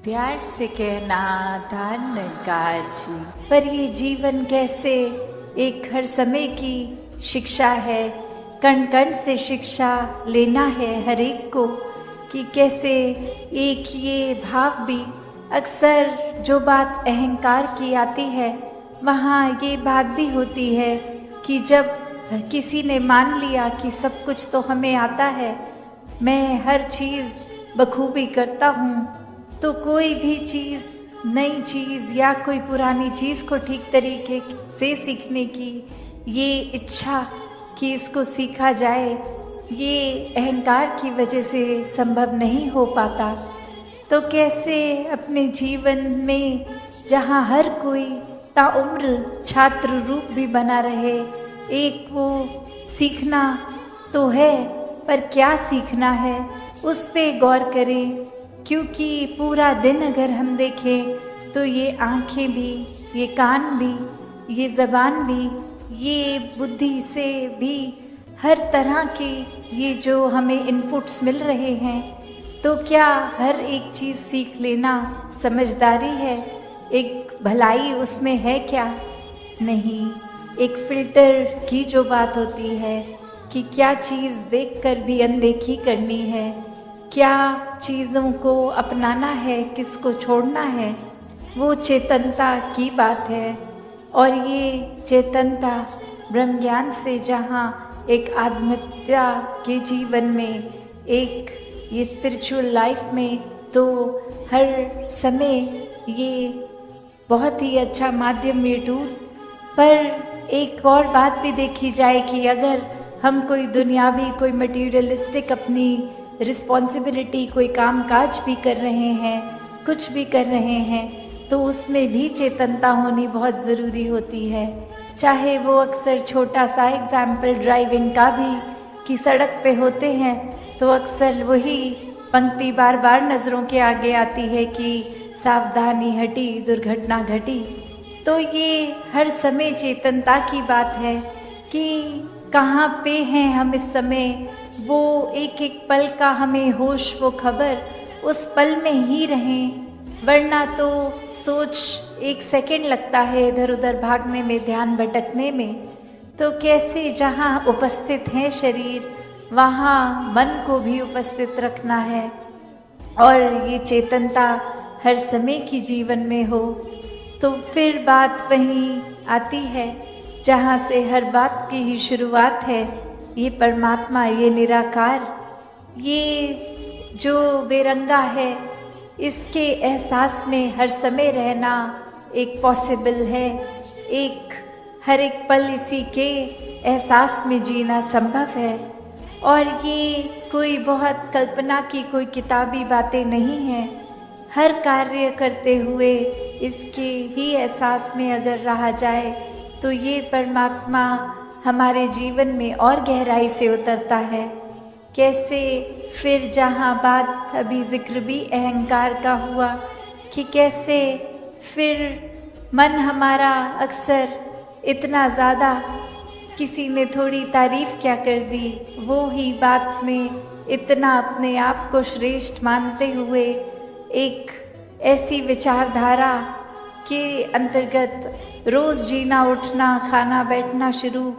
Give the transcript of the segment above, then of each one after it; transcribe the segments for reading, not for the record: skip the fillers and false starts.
प्यार से कहना दान काज, पर ये जीवन कैसे एक हर समय की शिक्षा है। कण कण से शिक्षा लेना है हर एक को, कि कैसे एक ये भाव भी अक्सर जो बात अहंकार की आती है, वहाँ ये बात भी होती है कि जब किसी ने मान लिया कि सब कुछ तो हमें आता है, मैं हर चीज़ बखूबी करता हूँ, तो कोई भी चीज़, नई चीज़ या कोई पुरानी चीज़ को ठीक तरीके से सीखने की ये इच्छा कि इसको सीखा जाए, ये अहंकार की वजह से संभव नहीं हो पाता। तो कैसे अपने जीवन में जहाँ हर कोई ताउम्र छात्र रूप भी बना रहे, एक वो सीखना तो है, पर क्या सीखना है उस पे गौर करें। क्योंकि पूरा दिन अगर हम देखें तो ये आँखें भी, ये कान भी, ये ज़बान भी, ये बुद्धि से भी हर तरह के ये जो हमें इनपुट्स मिल रहे हैं, तो क्या हर एक चीज़ सीख लेना समझदारी है? एक भलाई उसमें है क्या? नहीं। एक फ़िल्टर की जो बात होती है कि क्या चीज़ देखकर भी अनदेखी करनी है, क्या चीज़ों को अपनाना है, किसको छोड़ना है, वो चेतनता की बात है। और ये चेतनता ब्रह्म ज्ञान से जहाँ एक आत्महत्या के जीवन में, एक ये स्पिरिचुअल लाइफ में, तो हर समय ये बहुत ही अच्छा माध्यम ये टूल। पर एक और बात भी देखी जाए कि अगर हम कोई दुनियावी, कोई मटीरियलिस्टिक अपनी रिस्पॉन्सिबिलिटी, कोई काम काज भी कर रहे हैं, कुछ भी कर रहे हैं, तो उसमें भी चेतनता होनी बहुत ज़रूरी होती है। चाहे वो अक्सर छोटा सा एग्जाम्पल ड्राइविंग का भी, कि सड़क पे होते हैं तो अक्सर वही पंक्ति बार बार नज़रों के आगे आती है कि सावधानी हटी दुर्घटना घटी। तो ये हर समय चेतनता की बात है कि कहाँ पे हैं हम इस समय, वो एक एक पल का हमें होश, वो खबर, उस पल में ही रहें। वरना तो सोच एक सेकंड लगता है इधर उधर भागने में, ध्यान भटकने में। तो कैसे जहाँ उपस्थित हैं शरीर, वहाँ मन को भी उपस्थित रखना है, और ये चेतनता हर समय की जीवन में हो। तो फिर बात वहीं आती है जहाँ से हर बात की ही शुरुआत है, ये परमात्मा, ये निराकार, ये जो बेरंगा है, इसके एहसास में हर समय रहना एक पॉसिबल है। एक हर एक पल इसी के एहसास में जीना संभव है। और ये कोई बहुत कल्पना की कोई किताबी बातें नहीं हैं। हर कार्य करते हुए इसके ही एहसास में अगर रहा जाए, तो ये परमात्मा हमारे जीवन में और गहराई से उतरता है। कैसे फिर जहाँ बात अभी जिक्र भी अहंकार का हुआ, कि कैसे फिर मन हमारा अक्सर इतना ज़्यादा, किसी ने थोड़ी तारीफ़ क्या कर दी, वो ही बात में इतना अपने आप को श्रेष्ठ मानते हुए एक ऐसी विचारधारा के अंतर्गत रोज़ जीना, उठना, खाना, बैठना शुरू,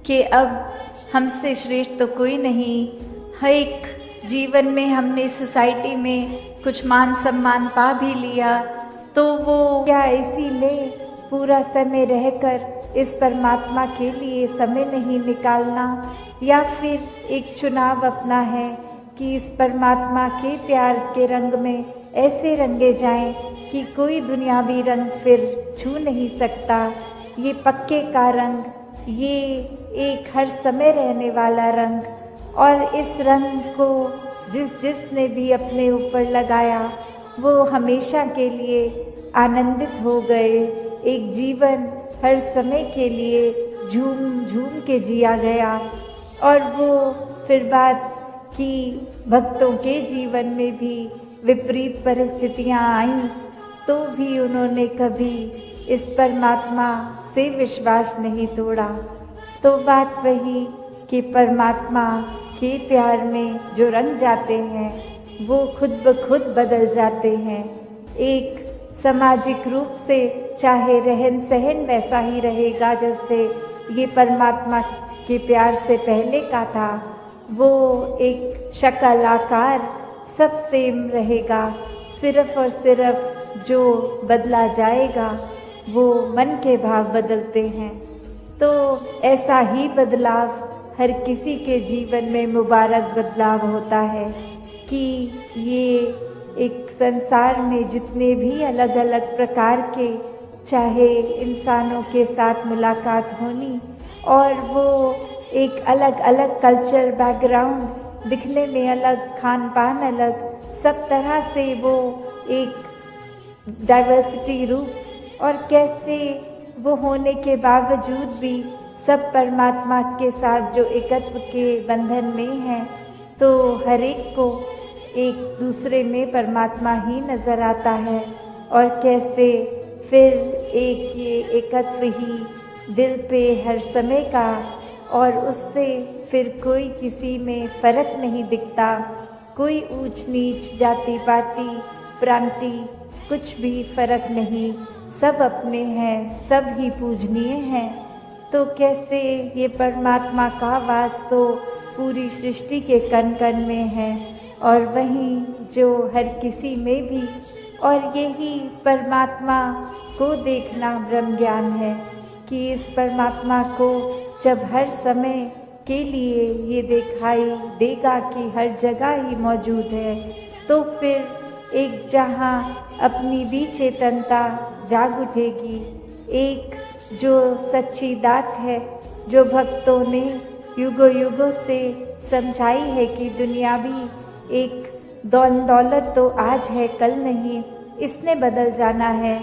कि अब हमसे श्रेष्ठ तो कोई नहीं। हर एक जीवन में हमने सोसाइटी में कुछ मान सम्मान पा भी लिया, तो वो क्या इसीलिए पूरा समय रहकर इस परमात्मा के लिए समय नहीं निकालना, या फिर एक चुनाव अपना है कि इस परमात्मा के प्यार के रंग में ऐसे रंगे जाएं कि कोई दुनियावी रंग फिर छू नहीं सकता। ये पक्के का रंग, ये एक हर समय रहने वाला रंग, और इस रंग को जिसने भी अपने ऊपर लगाया, वो हमेशा के लिए आनंदित हो गए। एक जीवन हर समय के लिए झूम झूम के जिया गया। और वो फिर बात कि भक्तों के जीवन में भी विपरीत परिस्थितियां आईं, तो भी उन्होंने कभी इस परमात्मा से विश्वास नहीं तोड़ा। तो बात वही कि परमात्मा के प्यार में जो रंग जाते हैं, वो खुद ब खुद बदल जाते हैं। एक सामाजिक रूप से चाहे रहन सहन वैसा ही रहेगा जैसे ये परमात्मा के प्यार से पहले का था। वो एक शक्ल आकार सब सेम रहेगा, सिर्फ और सिर्फ जो बदला जाएगा वो मन के भाव बदलते हैं। तो ऐसा ही बदलाव हर किसी के जीवन में मुबारक बदलाव होता है कि ये एक संसार में जितने भी अलग अलग प्रकार के चाहे इंसानों के साथ मुलाकात होनी और वो एक अलग अलग कल्चर बैकग्राउंड, दिखने में अलग, खान पान अलग, सब तरह से वो एक डाइवर्सिटी रूप और कैसे वो होने के बावजूद भी सब परमात्मा के साथ जो एकत्व के बंधन में हैं, तो हर एक को एक दूसरे में परमात्मा ही नज़र आता है। और कैसे फिर एक ये एकत्व ही दिल पे हर समय का, और उससे फिर कोई किसी में फ़र्क नहीं दिखता, कोई ऊंच नीच जाति पाति प्रांति कुछ भी फ़र्क नहीं, सब अपने हैं, सब ही पूजनीय हैं। तो कैसे ये परमात्मा का वास तो पूरी सृष्टि के कण कण में है और वहीं जो हर किसी में भी, और यही परमात्मा को देखना ब्रह्म ज्ञान है कि इस परमात्मा को जब हर समय के लिए ये दिखाई देगा कि हर जगह ही मौजूद है, तो फिर एक जहाँ अपनी भी चेतनता जाग उठेगी, एक जो सच्ची दात है जो भक्तों ने युगों युगों से समझाई है कि दुनिया भी एक दौलत तो आज है कल नहीं, इसने बदल जाना है,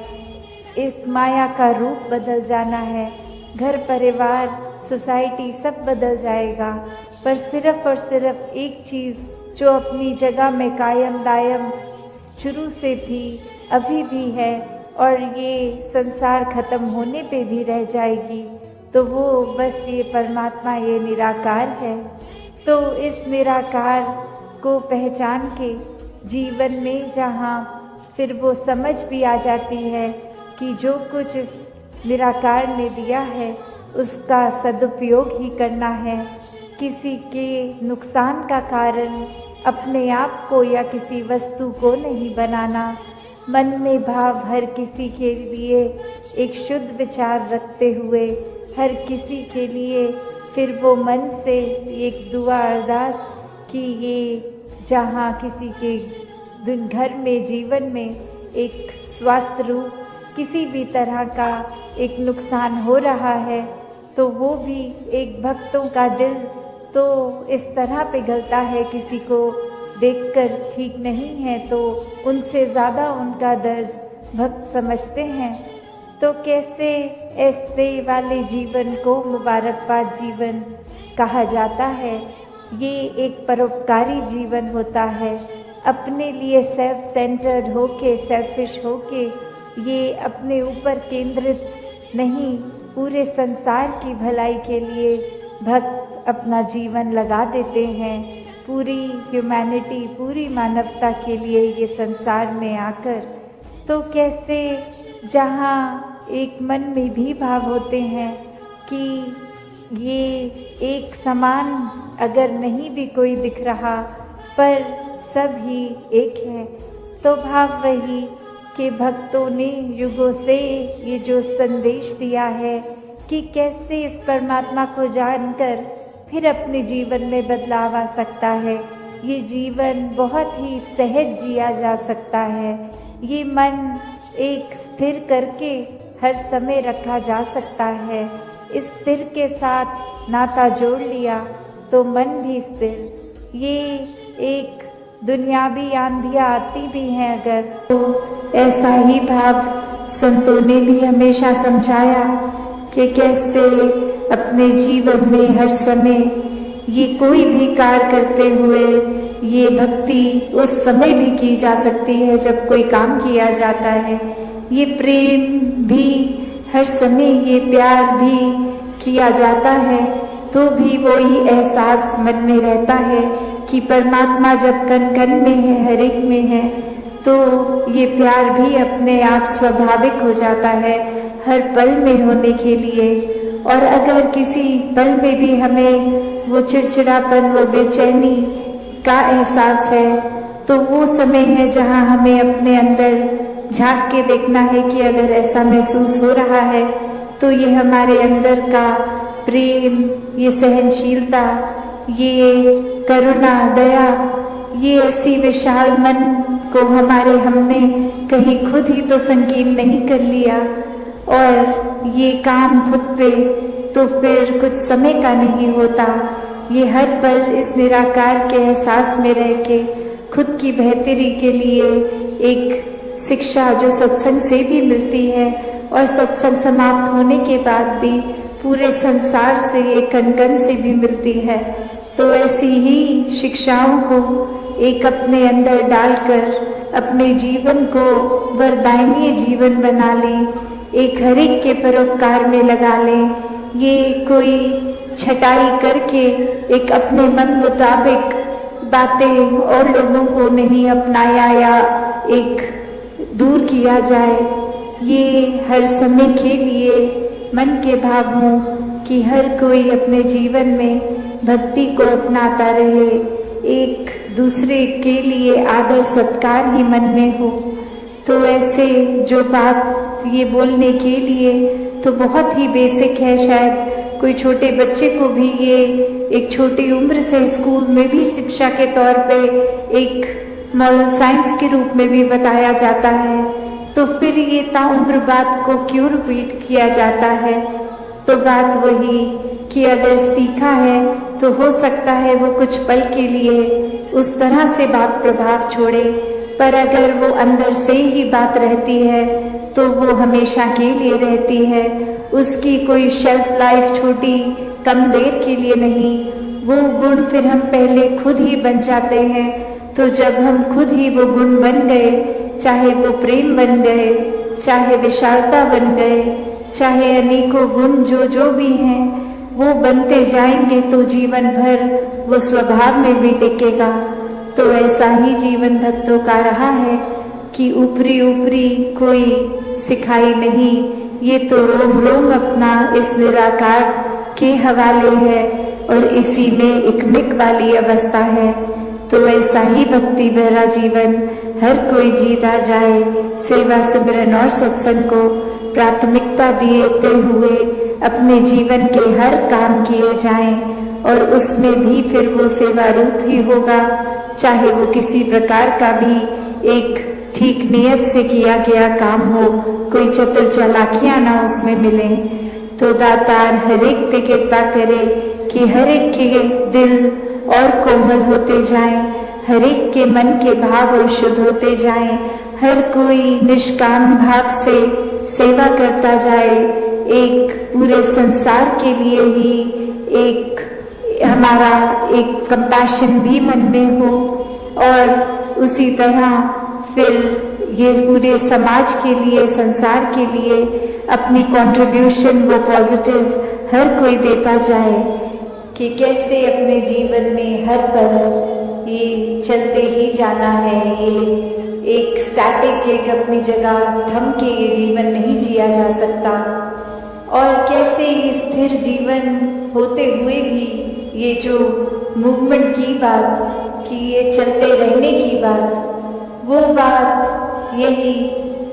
एक माया का रूप बदल जाना है, घर परिवार सोसाइटी सब बदल जाएगा, पर सिर्फ और सिर्फ एक चीज़ जो अपनी जगह में कायम दायम शुरू से थी, अभी भी है और ये संसार खत्म होने पे भी रह जाएगी, तो वो बस ये परमात्मा, ये निराकार है। तो इस निराकार को पहचान के जीवन में जहाँ फिर वो समझ भी आ जाती है कि जो कुछ इस निराकार ने दिया है उसका सदुपयोग ही करना है, किसी के नुकसान का कारण अपने आप को या किसी वस्तु को नहीं बनाना, मन में भाव हर किसी के लिए एक शुद्ध विचार रखते हुए हर किसी के लिए फिर वो मन से एक दुआ अरदास कि ये जहाँ किसी के घर में जीवन में एक स्वास्थ्य रूप किसी भी तरह का एक नुकसान हो रहा है, तो वो भी एक भक्तों का दिल तो इस तरह पिघलता है, किसी को देखकर ठीक नहीं है तो उनसे ज़्यादा उनका दर्द भक्त समझते हैं। तो कैसे ऐसे वाले जीवन को मुबारकबाद जीवन कहा जाता है। ये एक परोपकारी जीवन होता है, अपने लिए सेल्फ सेंटर्ड होके, सेल्फिश होके, ये अपने ऊपर केंद्रित नहीं, पूरे संसार की भलाई के लिए भक्त अपना जीवन लगा देते हैं, पूरी ह्यूमैनिटी, पूरी मानवता के लिए ये संसार में आकर। तो कैसे जहाँ एक मन में भी भाव होते हैं कि ये एक समान अगर नहीं भी कोई दिख रहा पर सब ही एक है, तो भाव वही कि भक्तों ने युगों से ये जो संदेश दिया है कि कैसे इस परमात्मा को जानकर फिर अपने जीवन में बदलाव आ सकता है, ये जीवन बहुत ही सहज जिया जा सकता है, ये मन एक स्थिर करके हर समय रखा जा सकता है। इस स्थिर के साथ नाता जोड़ लिया तो मन भी स्थिर। ये एक दुनियावी आंधियाँ आती भी हैं अगर, तो ऐसा ही भाव संतों ने भी हमेशा समझाया कि कैसे अपने जीवन में हर समय ये कोई भी कार्य करते हुए ये भक्ति उस समय भी की जा सकती है जब कोई काम किया जाता है, ये प्रेम भी हर समय, ये प्यार भी किया जाता है, तो भी वही एहसास मन में रहता है कि परमात्मा जब कण कण में है, हर एक में है, तो ये प्यार भी अपने आप स्वाभाविक हो जाता है हर पल में होने के लिए। और अगर किसी पल में भी हमें वो चिड़चिड़ापन, वो बेचैनी का एहसास है, तो वो समय है जहाँ हमें अपने अंदर झांक के देखना है कि अगर ऐसा महसूस हो रहा है तो ये हमारे अंदर का प्रेम, ये सहनशीलता, ये करुणा, दया, ये ऐसी विशाल मन को हमने कहीं खुद ही तो संकीर्ण नहीं कर लिया। और ये काम खुद पे तो फिर कुछ समय का नहीं होता, ये हर पल इस निराकार के एहसास में रह के खुद की बेहतरी के लिए एक शिक्षा जो सत्संग से भी मिलती है और सत्संग समाप्त होने के बाद भी पूरे संसार से, एक कण-कण से भी मिलती है। तो ऐसी ही शिक्षाओं को एक अपने अंदर डालकर अपने जीवन को वरदायनीय जीवन बना लें, एक हर एक के परोपकार में लगा लें। ये कोई छटाई करके एक अपने मन मुताबिक बातें और लोगों को नहीं अपनाया या एक दूर किया जाए। ये हर समय के लिए मन के भाव हो कि हर कोई अपने जीवन में भक्ति को अपनाता रहे, एक दूसरे के लिए आदर सत्कार ही मन में हो। तो ऐसे जो बात ये बोलने के लिए तो बहुत ही बेसिक है, शायद कोई छोटे बच्चे को भी ये एक छोटी उम्र से स्कूल में भी शिक्षा के तौर पे एक मॉरल साइंस के रूप में भी बताया जाता है, तो फिर ये ताउम्र बात को क्यों रिपीट किया जाता है? तो बात वही कि अगर सीखा है तो हो सकता है वो कुछ पल के लिए उस तरह से बात प्रभाव छोड़े, पर अगर वो अंदर से ही बात रहती है तो वो हमेशा के लिए रहती है। उसकी कोई शेल्फ लाइफ छोटी कम देर के लिए नहीं, वो गुण फिर हम पहले खुद ही बन जाते हैं। तो जब हम खुद ही वो गुण बन गए, चाहे वो प्रेम बन गए, चाहे विशालता बन गए, चाहे अनेकों गुण जो भी हैं वो बनते जाएंगे, तो जीवन भर वो स्वभाव में भी टिकेगा। तो ऐसा ही जीवन भक्तों का रहा है कि ऊपरी ऊपरी कोई सिखाई नहीं, ये तो रोम रोम अपना इस निराकार के हवाले है और इसी में एक मिक वाली अवस्था है। तो ऐसा ही भक्ति भरा जीवन हर कोई जीता जाए, सेवा सिमरन और सत्संग को प्राथमिकता देते हुए अपने जीवन के हर काम किए जाएं, और उसमें भी फिर वो सेवा रूप ही होगा, चाहे वो किसी प्रकार का भी एक ठीक नियत से किया गया काम हो, कोई चतुर चालाकियां ना उसमें मिले। तो दातार हर एक पे कृपा करे कि हर एक के दिल और कोमल होते जाएं, हर एक के मन के भाव और शुद्ध होते जाएं, हर कोई निष्काम भाव से सेवा करता जाए, एक पूरे संसार के लिए ही एक हमारा एक कंपैशन भी मन में हो, और उसी तरह फिर ये पूरे समाज के लिए, संसार के लिए अपनी कंट्रीब्यूशन वो पॉजिटिव हर कोई देता जाए कि कैसे अपने जीवन में हर पल ये चलते ही जाना है। ये एक स्टैटिक, एक अपनी जगह थम के ये जीवन नहीं जिया जा सकता, और कैसे ये स्थिर जीवन होते हुए भी ये जो मूवमेंट की बात, कि ये चलते रहने की बात, वो बात यही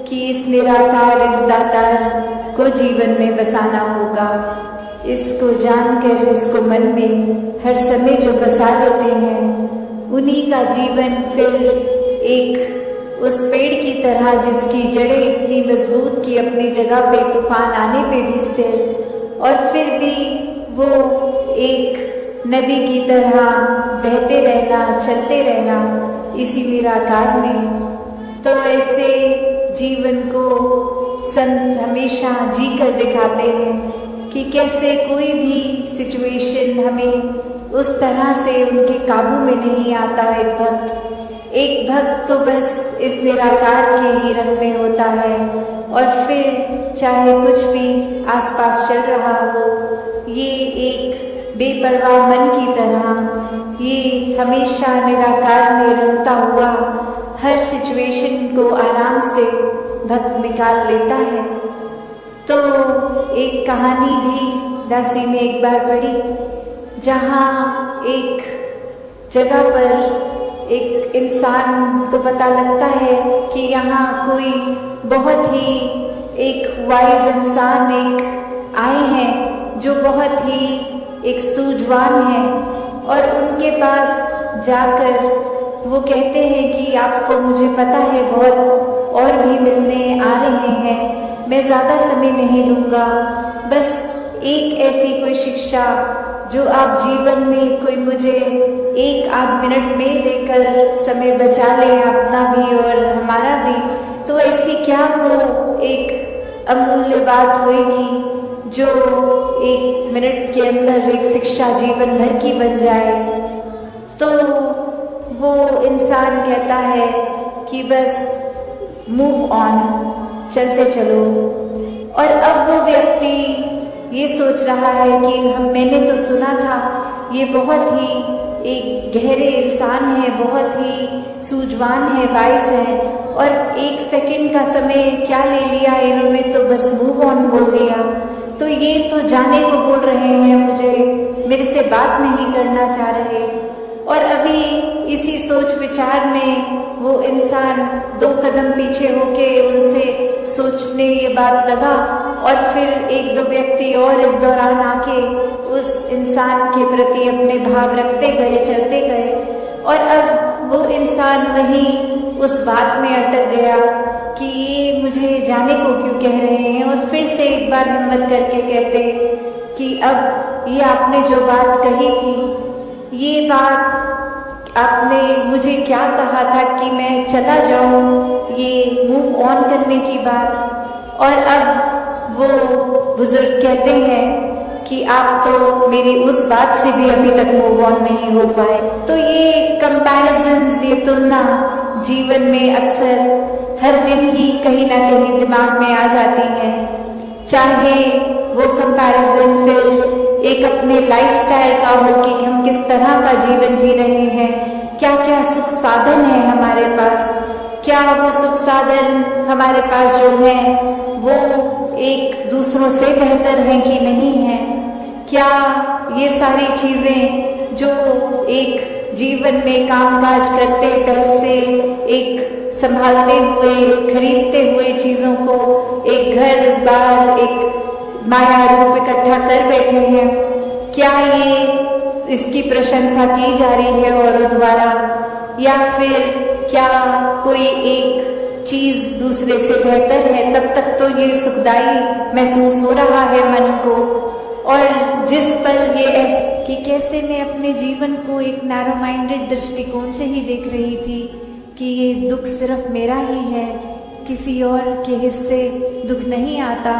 कि इस निराकार, इस दातार को जीवन में बसाना होगा। इसको जानकर, इसको मन में हर समय जो बसा लेते हैं, उन्हीं का जीवन फिर एक उस पेड़ की तरह जिसकी जड़ें इतनी मजबूत की अपनी जगह पे तूफान आने पे भी स्थिर, और फिर भी वो एक नदी की तरह बहते रहना, चलते रहना इसी निराकार में। तो ऐसे जीवन को संत हमेशा जी कर दिखाते हैं कि कैसे कोई भी सिचुएशन हमें उस तरह से उनके काबू में नहीं आता। एक भक्त तो बस इस निराकार के ही रंग में होता है, और फिर चाहे कुछ भी आसपास चल रहा हो, ये एक बेपरवाह मन की तरह ये हमेशा निराकार में रमता हुआ हर सिचुएशन को आराम से भक्त निकाल लेता है। तो एक कहानी भी दासी ने एक बार पढ़ी, जहाँ एक जगह पर एक इंसान को पता लगता है कि यहाँ कोई बहुत ही एक वाइज इंसान एक आए हैं जो बहुत ही एक सूझवान है, और उनके पास जाकर वो कहते हैं कि आपको मुझे पता है बहुत और भी मिलने आ रहे हैं, मैं ज़्यादा समय नहीं लूँगा, बस एक ऐसी कोई शिक्षा जो आप जीवन में कोई मुझे 1-8 मिनट में देकर समय बचा ले, अपना भी और हमारा भी। तो ऐसी क्या वो एक अमूल्य बात होगी जो 1 मिनट के अंदर एक शिक्षा जीवन भर की बन जाए। तो वो इंसान कहता है कि बस मूव ऑन, चलते चलो। और अब वो व्यक्ति ये सोच रहा है कि मैंने तो सुना था ये बहुत ही एक गहरे इंसान है, बहुत ही सूझवान है, वाइस है, और 1 सेकंड का समय क्या ले लिया इन्होंने, तो बस मूव ऑन बोल दिया। तो ये तो जाने को बोल रहे हैं मुझे, मेरे से बात नहीं करना चाह रहे। और अभी इसी सोच विचार में वो इंसान 2 कदम पीछे होके उनसे सोचने ये बात लगा, और फिर 1-2 व्यक्ति और इस दौरान आके उस इंसान के प्रति अपने भाव रखते गए, चलते गए। और अब वो इंसान वहीं उस बात में अटक गया कि ये मुझे जाने को क्यों कह रहे हैं, और फिर से एक बार हिम्मत करके कहते कि अब ये आपने जो बात कही थी, ये बात आपने मुझे क्या कहा था कि मैं चला जाऊं, ये मूव ऑन करने की बात। और अब वो बुजुर्ग कहते हैं कि आप तो मेरी उस बात से भी अभी तक मूव ऑन नहीं हो पाए। तो ये कंपैरिजंस, ये तुलना जीवन में अक्सर हर दिन ही कहीं ना कहीं दिमाग में आ जाती है। चाहे वो कंपैरिजन फिर एक अपने लाइफस्टाइल का हो कि हम किस तरह का जीवन जी रहे हैं, क्या क्या सुख साधन है हमारे पास, क्या वो सुख साधन हमारे पास जो है वो एक दूसरों से बेहतर हैं कि नहीं है, क्या ये सारी चीजें जो एक जीवन में कामकाज करते पैसे एक संभालते हुए, खरीदते हुए चीजों को, एक घर बार, एक माया रूप इकट्ठा कर बैठे हैं, क्या ये इसकी प्रशंसा की जा रही है औरों द्वारा, या फिर क्या कोई एक चीज दूसरे से बेहतर है, तब तक तो ये सुखदाई महसूस हो रहा है मन को। और जिस पल ये ऐसे कि कैसे मैं अपने जीवन को एक नैरो माइंडेड दृष्टिकोण से ही देख रही थी कि ये दुख सिर्फ मेरा ही है, किसी और के हिस्से दुख नहीं आता,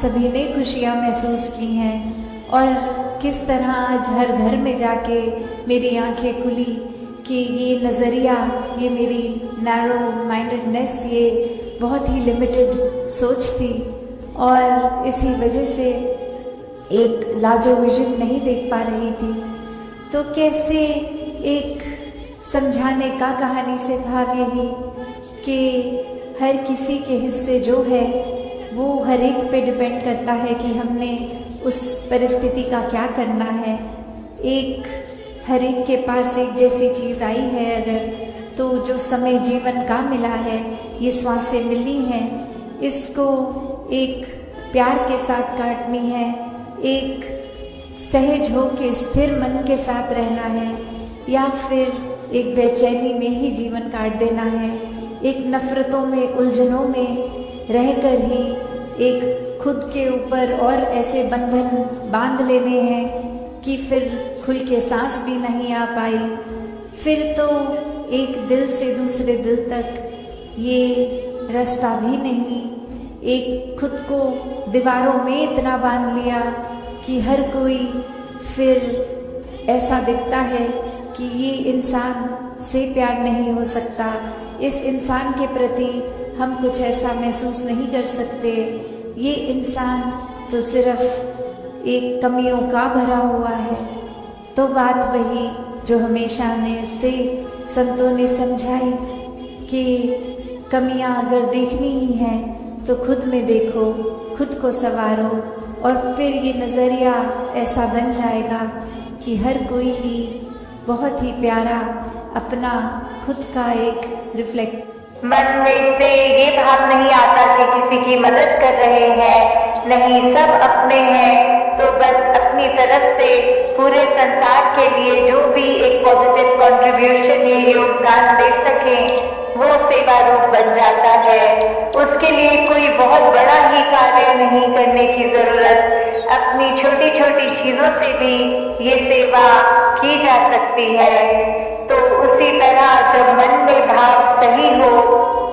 सभी ने खुशियाँ महसूस की हैं। और किस तरह आज हर घर में जाके मेरी आंखें खुली कि ये नज़रिया, ये मेरी नैरो माइंडेडनेस, ये बहुत ही लिमिटेड सोच थी, और इसी वजह से एक लाजो विजन नहीं देख पा रही थी। तो कैसे एक समझाने का कहानी से भाव यही कि हर किसी के हिस्से जो है वो हर एक पे डिपेंड करता है कि हमने उस परिस्थिति का क्या करना है। एक हर एक के पास एक जैसी चीज़ आई है अगर, तो जो समय जीवन का मिला है, ये श्वासें मिली हैं, इसको एक प्यार के साथ काटनी है, एक सहज हो के स्थिर मन के साथ रहना है, या फिर एक बेचैनी में ही जीवन काट देना है, एक नफरतों में, उलझनों में रहकर ही एक खुद के ऊपर और ऐसे बंधन बांध लेने हैं कि फिर खुल के सांस भी नहीं आ पाई। फिर तो एक दिल से दूसरे दिल तक ये रास्ता भी नहीं, एक खुद को दीवारों में इतना बांध लिया कि हर कोई फिर ऐसा दिखता है कि ये इंसान से प्यार नहीं हो सकता, इस इंसान के प्रति हम कुछ ऐसा महसूस नहीं कर सकते, ये इंसान तो सिर्फ एक कमियों का भरा हुआ है। तो बात वही जो हमेशा ने से संतों ने समझाई कि कमियां अगर देखनी ही हैं तो खुद में देखो, खुद को संवारो, और फिर ये नज़रिया ऐसा बन जाएगा कि हर कोई ही बहुत ही प्यारा अपना खुद का एक रिफ्लेक्ट। मन में से ये भाव नहीं आता कि किसी की मदद कर रहे हैं, नहीं, सब अपने हैं, तो बस अपनी तरफ से पूरे संसार के लिए जो भी एक पॉजिटिव कंट्रीब्यूशन ये योगदान दे सके वो सेवा रूप बन जाता है। उसके लिए कोई बहुत बड़ा ही कार्य नहीं करने की जरूरत, अपनी छोटी छोटी चीजों से भी ये सेवा की जा सकती है। तो उसी तरह जब मन में भाव सही हो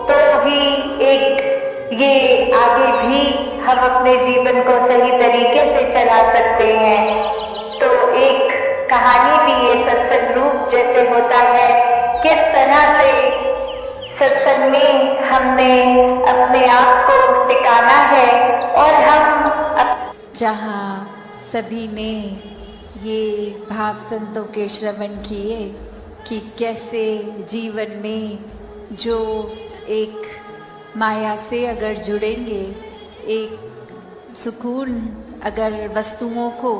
तो ही एक ये आगे भी हम अपने जीवन को सही तरीके से चला सकते हैं। तो एक कहानी भी ये सत्संग रूप जैसे होता है, किस तरह से सत्संग में हमने अपने आप को टिकाना है और हम जहाँ सभी ने ये भाव संतों के श्रवण किए कि कैसे जीवन में जो एक माया से अगर जुड़ेंगे, एक सुकून अगर वस्तुओं को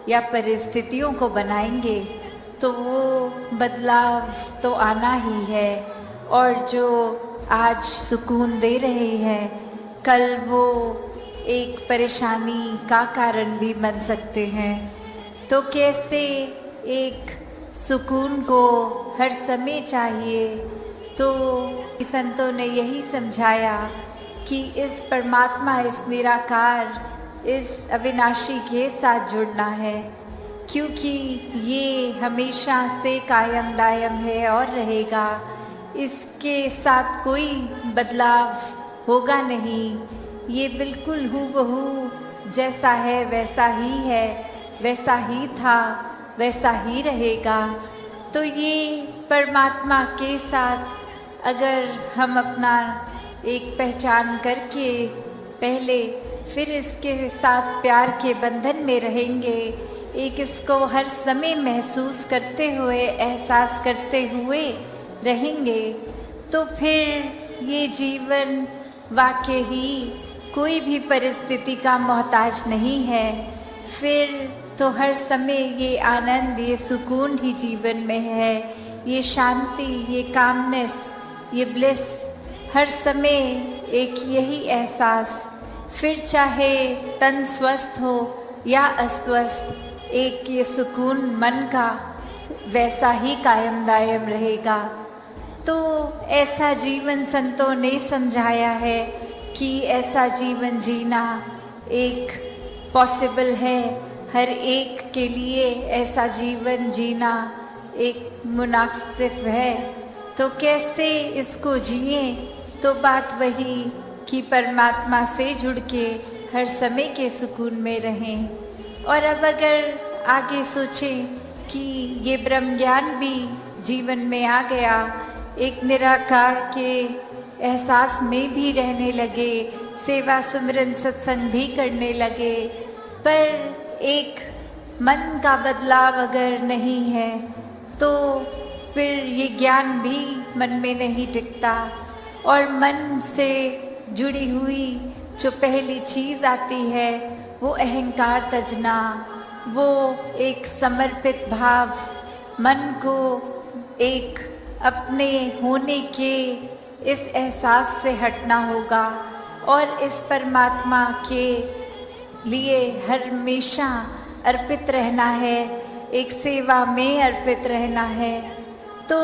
या परिस्थितियों को बनाएंगे तो वो बदलाव तो आना ही है, और जो आज सुकून दे रहे हैं कल वो एक परेशानी का कारण भी बन सकते हैं। तो कैसे एक सुकून को हर समय चाहिए, तो संतों ने यही समझाया कि इस परमात्मा, इस निराकार, इस अविनाशी के साथ जुड़ना है, क्योंकि ये हमेशा से कायम दायम है और रहेगा। इसके साथ कोई बदलाव होगा नहीं, ये बिल्कुल हूबहू जैसा है वैसा ही है, वैसा ही था वैसा ही रहेगा। तो ये परमात्मा के साथ अगर हम अपना एक पहचान करके पहले फिर इसके साथ प्यार के बंधन में रहेंगे, एक इसको हर समय महसूस करते हुए, एहसास करते हुए रहेंगे, तो फिर ये जीवन वाकई ही कोई भी परिस्थिति का मोहताज नहीं है। फिर तो हर समय ये आनंद, ये सुकून ही जीवन में है, ये शांति, ये कामनेस, ये ब्लिस, हर समय एक यही एहसास। फिर चाहे तन स्वस्थ हो या अस्वस्थ, एक ये सुकून मन का वैसा ही कायम दायम रहेगा। तो ऐसा जीवन संतों ने समझाया है कि ऐसा जीवन जीना एक पॉसिबल है, हर एक के लिए ऐसा जीवन जीना एक मुनासिब है। तो कैसे इसको जिए, तो बात वही कि परमात्मा से जुड़ के हर समय के सुकून में रहें। और अब अगर आगे सोचें कि ये ब्रह्म ज्ञान भी जीवन में आ गया, एक निराकार के एहसास में भी रहने लगे, सेवा सुमिरन सत्संग भी करने लगे, पर एक मन का बदलाव अगर नहीं है तो फिर ये ज्ञान भी मन में नहीं टिकता। और मन से जुड़ी हुई जो पहली चीज़ आती है वो अहंकार तजना, वो एक समर्पित भाव, मन को एक अपने होने के इस एहसास से हटना होगा और इस परमात्मा के लिए हमेशा अर्पित रहना है, एक सेवा में अर्पित रहना है। तो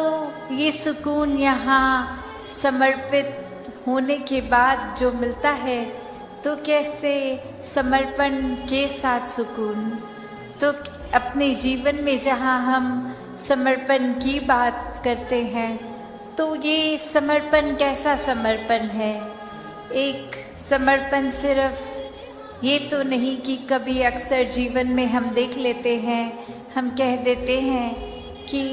ये सुकून यहाँ समर्पित होने के बाद जो मिलता है, तो कैसे समर्पण के साथ सुकून। तो अपने जीवन में जहाँ हम समर्पण की बात करते हैं, तो ये समर्पण कैसा समर्पण है। एक समर्पण सिर्फ ये तो नहीं कि कभी अक्सर जीवन में हम देख लेते हैं, हम कह देते हैं कि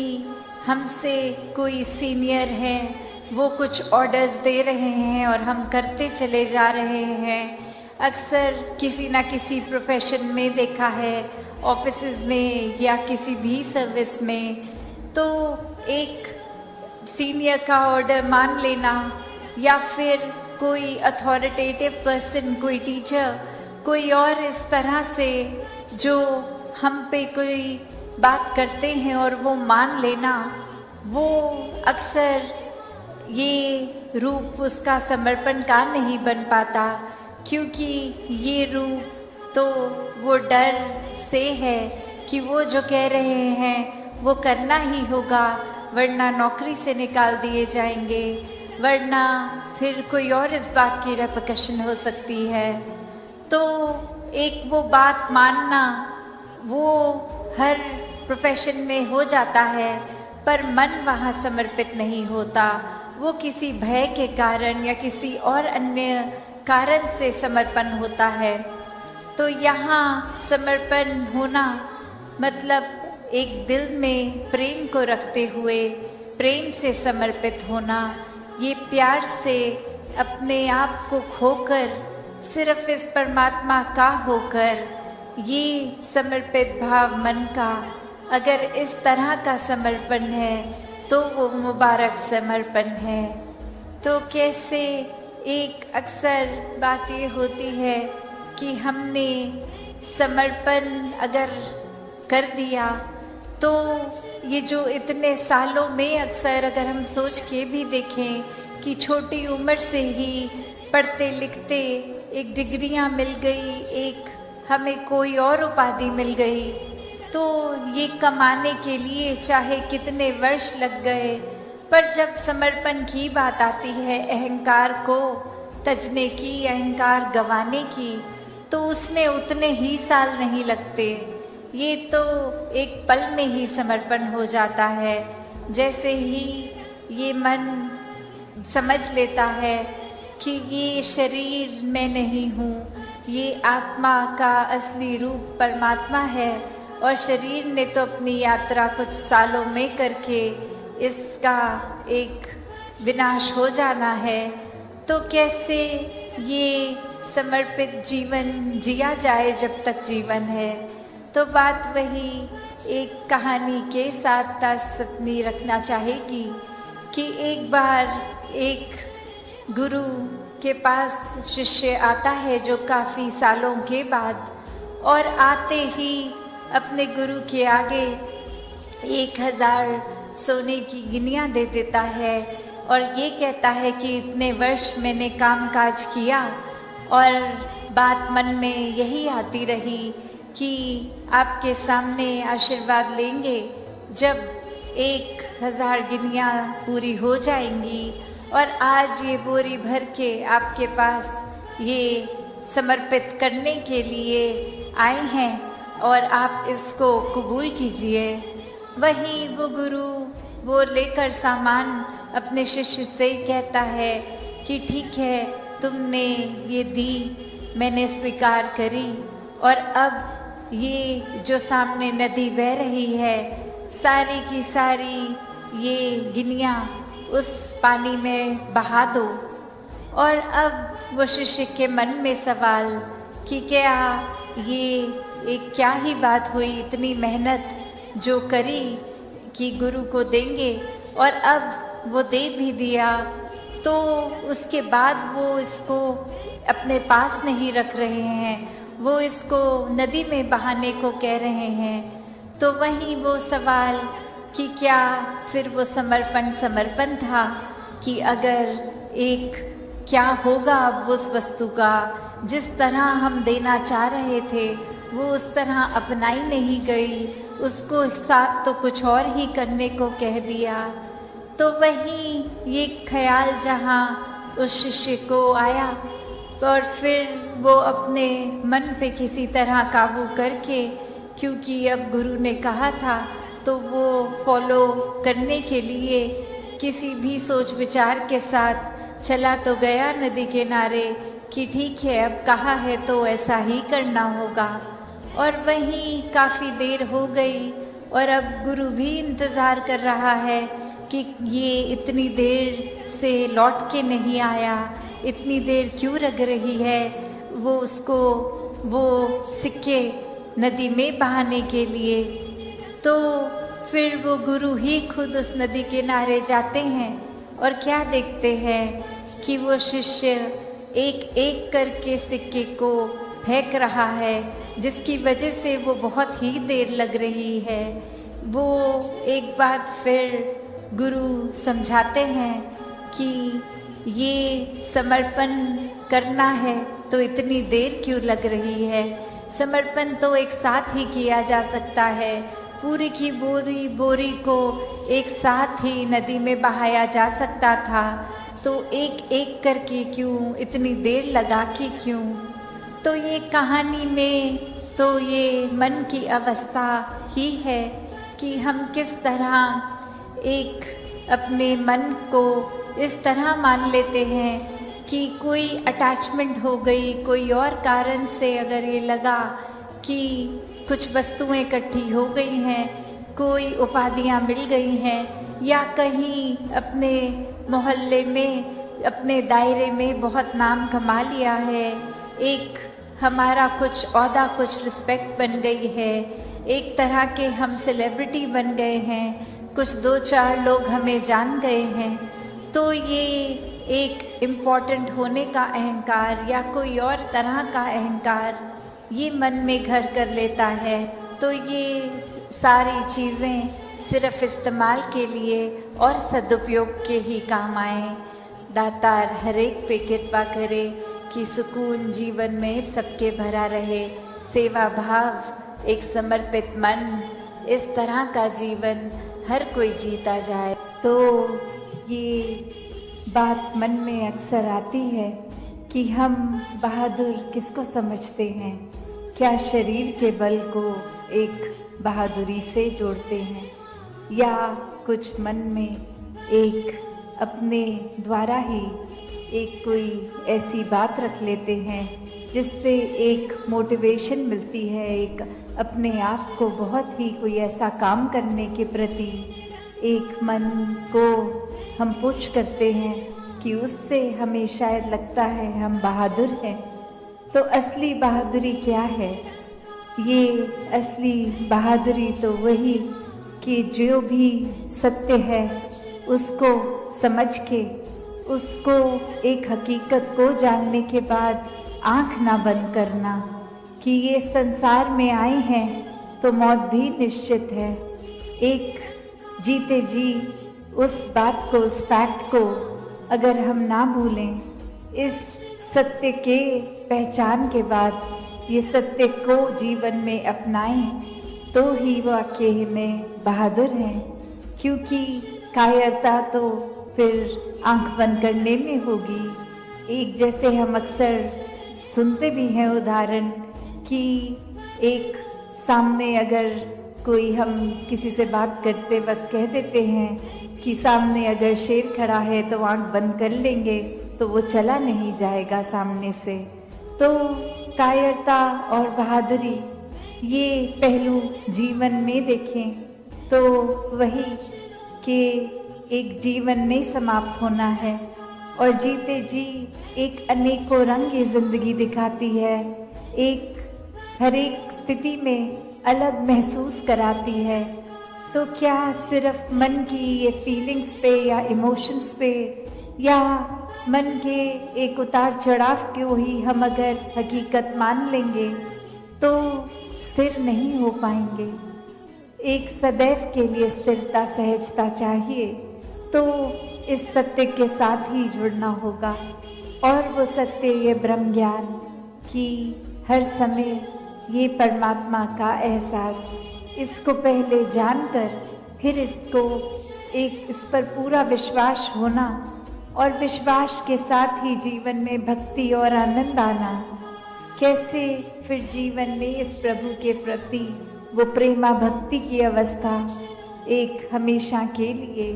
हमसे कोई सीनियर है, वो कुछ ऑर्डर्स दे रहे हैं और हम करते चले जा रहे हैं। अक्सर किसी ना किसी प्रोफेशन में देखा है, ऑफिसेज में या किसी भी सर्विस में, तो एक सीनियर का ऑर्डर मान लेना, या फिर कोई अथॉरिटेटिव पर्सन, कोई टीचर, कोई और इस तरह से जो हम पे कोई बात करते हैं और वो मान लेना, वो अक्सर ये रूप उसका समर्पण का नहीं बन पाता, क्योंकि ये रूप तो वो डर से है कि वो जो कह रहे हैं वो करना ही होगा, वरना नौकरी से निकाल दिए जाएंगे, वरना फिर कोई और इस बात की रेपकशन हो सकती है। तो एक वो बात मानना वो हर प्रोफेशन में हो जाता है, पर मन वहाँ समर्पित नहीं होता। वो किसी भय के कारण या किसी और अन्य कारण से समर्पण होता है। तो यहाँ समर्पण होना मतलब एक दिल में प्रेम को रखते हुए प्रेम से समर्पित होना, ये प्यार से अपने आप को खोकर सिर्फ इस परमात्मा का होकर, ये समर्पित भाव मन का अगर इस तरह का समर्पण है तो वो मुबारक समर्पण है। तो कैसे एक अक्सर बात ये होती है कि हमने समर्पण अगर कर दिया तो ये जो इतने सालों में अक्सर अगर हम सोच के भी देखें कि छोटी उम्र से ही पढ़ते लिखते एक डिग्रियां मिल गई, एक हमें कोई और उपाधि मिल गई, तो ये कमाने के लिए चाहे कितने वर्ष लग गए, पर जब समर्पण की बात आती है, अहंकार को तजने की, अहंकार गंवाने की, तो उसमें उतने ही साल नहीं लगते। ये तो एक पल में ही समर्पण हो जाता है। जैसे ही ये मन समझ लेता है कि ये शरीर मैं नहीं हूँ, ये आत्मा का असली रूप परमात्मा है, और शरीर ने तो अपनी यात्रा कुछ सालों में करके इसका एक विनाश हो जाना है, तो कैसे ये समर्पित जीवन जिया जाए जब तक जीवन है। तो बात वही एक कहानी के साथ तास अपनी रखना चाहेगी कि एक बार एक गुरु के पास शिष्य आता है जो काफ़ी सालों के बाद, और आते ही अपने गुरु के आगे 1000 सोने की गिनियाँ दे देता है और ये कहता है कि इतने वर्ष मैंने काम काज किया और बात मन में यही आती रही कि आपके सामने आशीर्वाद लेंगे जब 1000 गिनियाँ पूरी हो जाएंगी, और आज ये बोरी भर के आपके पास ये समर्पित करने के लिए आए हैं और आप इसको कबूल कीजिए। वही वो गुरु वो लेकर सामान अपने शिष्य से कहता है कि ठीक है, तुमने ये दी, मैंने स्वीकार करी, और अब ये जो सामने नदी बह रही है, सारी की सारी ये गिनियाँ उस पानी में बहा दो। और अब वो शिष्य के मन में सवाल कि क्या ये एक क्या ही बात हुई, इतनी मेहनत जो करी कि गुरु को देंगे, और अब वो दे भी दिया, तो उसके बाद वो इसको अपने पास नहीं रख रहे हैं, वो इसको नदी में बहाने को कह रहे हैं। तो वही वो सवाल कि क्या फिर वो समर्पण था कि अगर एक क्या होगा अब उस वस्तु का, जिस तरह हम देना चाह रहे थे वो उस तरह अपनाई नहीं गई, उसको साथ तो कुछ और ही करने को कह दिया। तो वही ये ख्याल जहाँ उस शिष्य को आया, और फिर वो अपने मन पे किसी तरह काबू करके, क्योंकि अब गुरु ने कहा था तो वो फॉलो करने के लिए किसी भी सोच विचार के साथ चला तो गया नदी किनारे कि ठीक है, अब कहा है तो ऐसा ही करना होगा। और वहीं काफ़ी देर हो गई और अब गुरु भी इंतज़ार कर रहा है कि ये इतनी देर से लौट के नहीं आया, इतनी देर क्यों लग रही है वो उसको वो सिक्के नदी में बहाने के लिए। तो फिर वो गुरु ही खुद उस नदी किनारे जाते हैं और क्या देखते हैं कि वो शिष्य एक एक करके सिक्के को फेंक रहा है, जिसकी वजह से वो बहुत ही देर लग रही है। वो एक बात फिर गुरु समझाते हैं कि ये समर्पण करना है तो इतनी देर क्यों लग रही है। समर्पण तो एक साथ ही किया जा सकता है, पूरी की बोरी को एक साथ ही नदी में बहाया जा सकता था, तो एक एक करके क्यों, इतनी देर लगा के क्यों। तो ये कहानी में तो ये मन की अवस्था ही है कि हम किस तरह एक अपने मन को इस तरह मान लेते हैं कि कोई अटैचमेंट हो गई, कोई और कारण से अगर ये लगा कि कुछ वस्तुएं इकट्ठी हो गई हैं, कोई उपाधियां मिल गई हैं, या कहीं अपने मोहल्ले में, अपने दायरे में बहुत नाम कमा लिया है, एक हमारा कुछ औहदा, कुछ रिस्पेक्ट बन गई है, एक तरह के हम सेलिब्रिटी बन गए हैं, कुछ 2-4 लोग हमें जान गए हैं, तो ये एक इम्पॉर्टेंट होने का अहंकार या कोई और तरह का अहंकार ये मन में घर कर लेता है। तो ये सारी चीज़ें सिर्फ इस्तेमाल के लिए और सदुपयोग के ही काम आए। दातार हर एक पे कृपा करे कि सुकून जीवन में सबके भरा रहे, सेवा भाव, एक समर्पित मन, इस तरह का जीवन हर कोई जीता जाए। तो ये बात मन में अक्सर आती है कि हम बहादुर किसको समझते हैं, क्या शरीर के बल को एक बहादुरी से जोड़ते हैं, या कुछ मन में एक अपने द्वारा ही एक कोई ऐसी बात रख लेते हैं जिससे एक मोटिवेशन मिलती है, एक अपने आप को बहुत ही कोई ऐसा काम करने के प्रति एक मन को हम पुश करते हैं कि उससे हमें शायद लगता है हम बहादुर हैं। तो असली बहादुरी क्या है? ये असली बहादुरी तो वही कि जो भी सत्य है उसको समझ के, उसको एक हकीकत को जानने के बाद आँख ना बंद करना कि ये संसार में आए हैं तो मौत भी निश्चित है। एक जीते जी उस बात को, उस फैक्ट को अगर हम ना भूलें, इस सत्य के पहचान के बाद ये सत्य को जीवन में अपनाएं, तो ही वाकई में बहादुर हैं। क्योंकि कायरता तो फिर आंख बंद करने में होगी। एक जैसे हम अक्सर सुनते भी हैं उदाहरण कि एक सामने अगर कोई, हम किसी से बात करते वक्त कह देते हैं कि सामने अगर शेर खड़ा है तो आंख बंद कर लेंगे तो वो चला नहीं जाएगा सामने से। तो कायरता और बहादुरी ये पहलू जीवन में देखें तो वही कि एक जीवन नहीं समाप्त होना है और जीते जी एक अनेकों रंग ये जिंदगी दिखाती है, एक हर एक स्थिति में अलग महसूस कराती है। तो क्या सिर्फ मन की ये फीलिंग्स पे या इमोशंस पे या मन के एक उतार चढ़ाव को ही हम अगर हकीकत मान लेंगे तो स्थिर नहीं हो पाएंगे। एक सदैव के लिए स्थिरता, सहजता चाहिए, तो इस सत्य के साथ ही जुड़ना होगा। और वो सत्य, ये ब्रह्म ज्ञान कि हर समय ये परमात्मा का एहसास, इसको पहले जानकर फिर इसको एक इस पर पूरा विश्वास होना और विश्वास के साथ ही जीवन में भक्ति और आनंद आना। कैसे फिर जीवन में इस प्रभु के प्रति वो प्रेमा भक्ति की अवस्था एक हमेशा के लिए।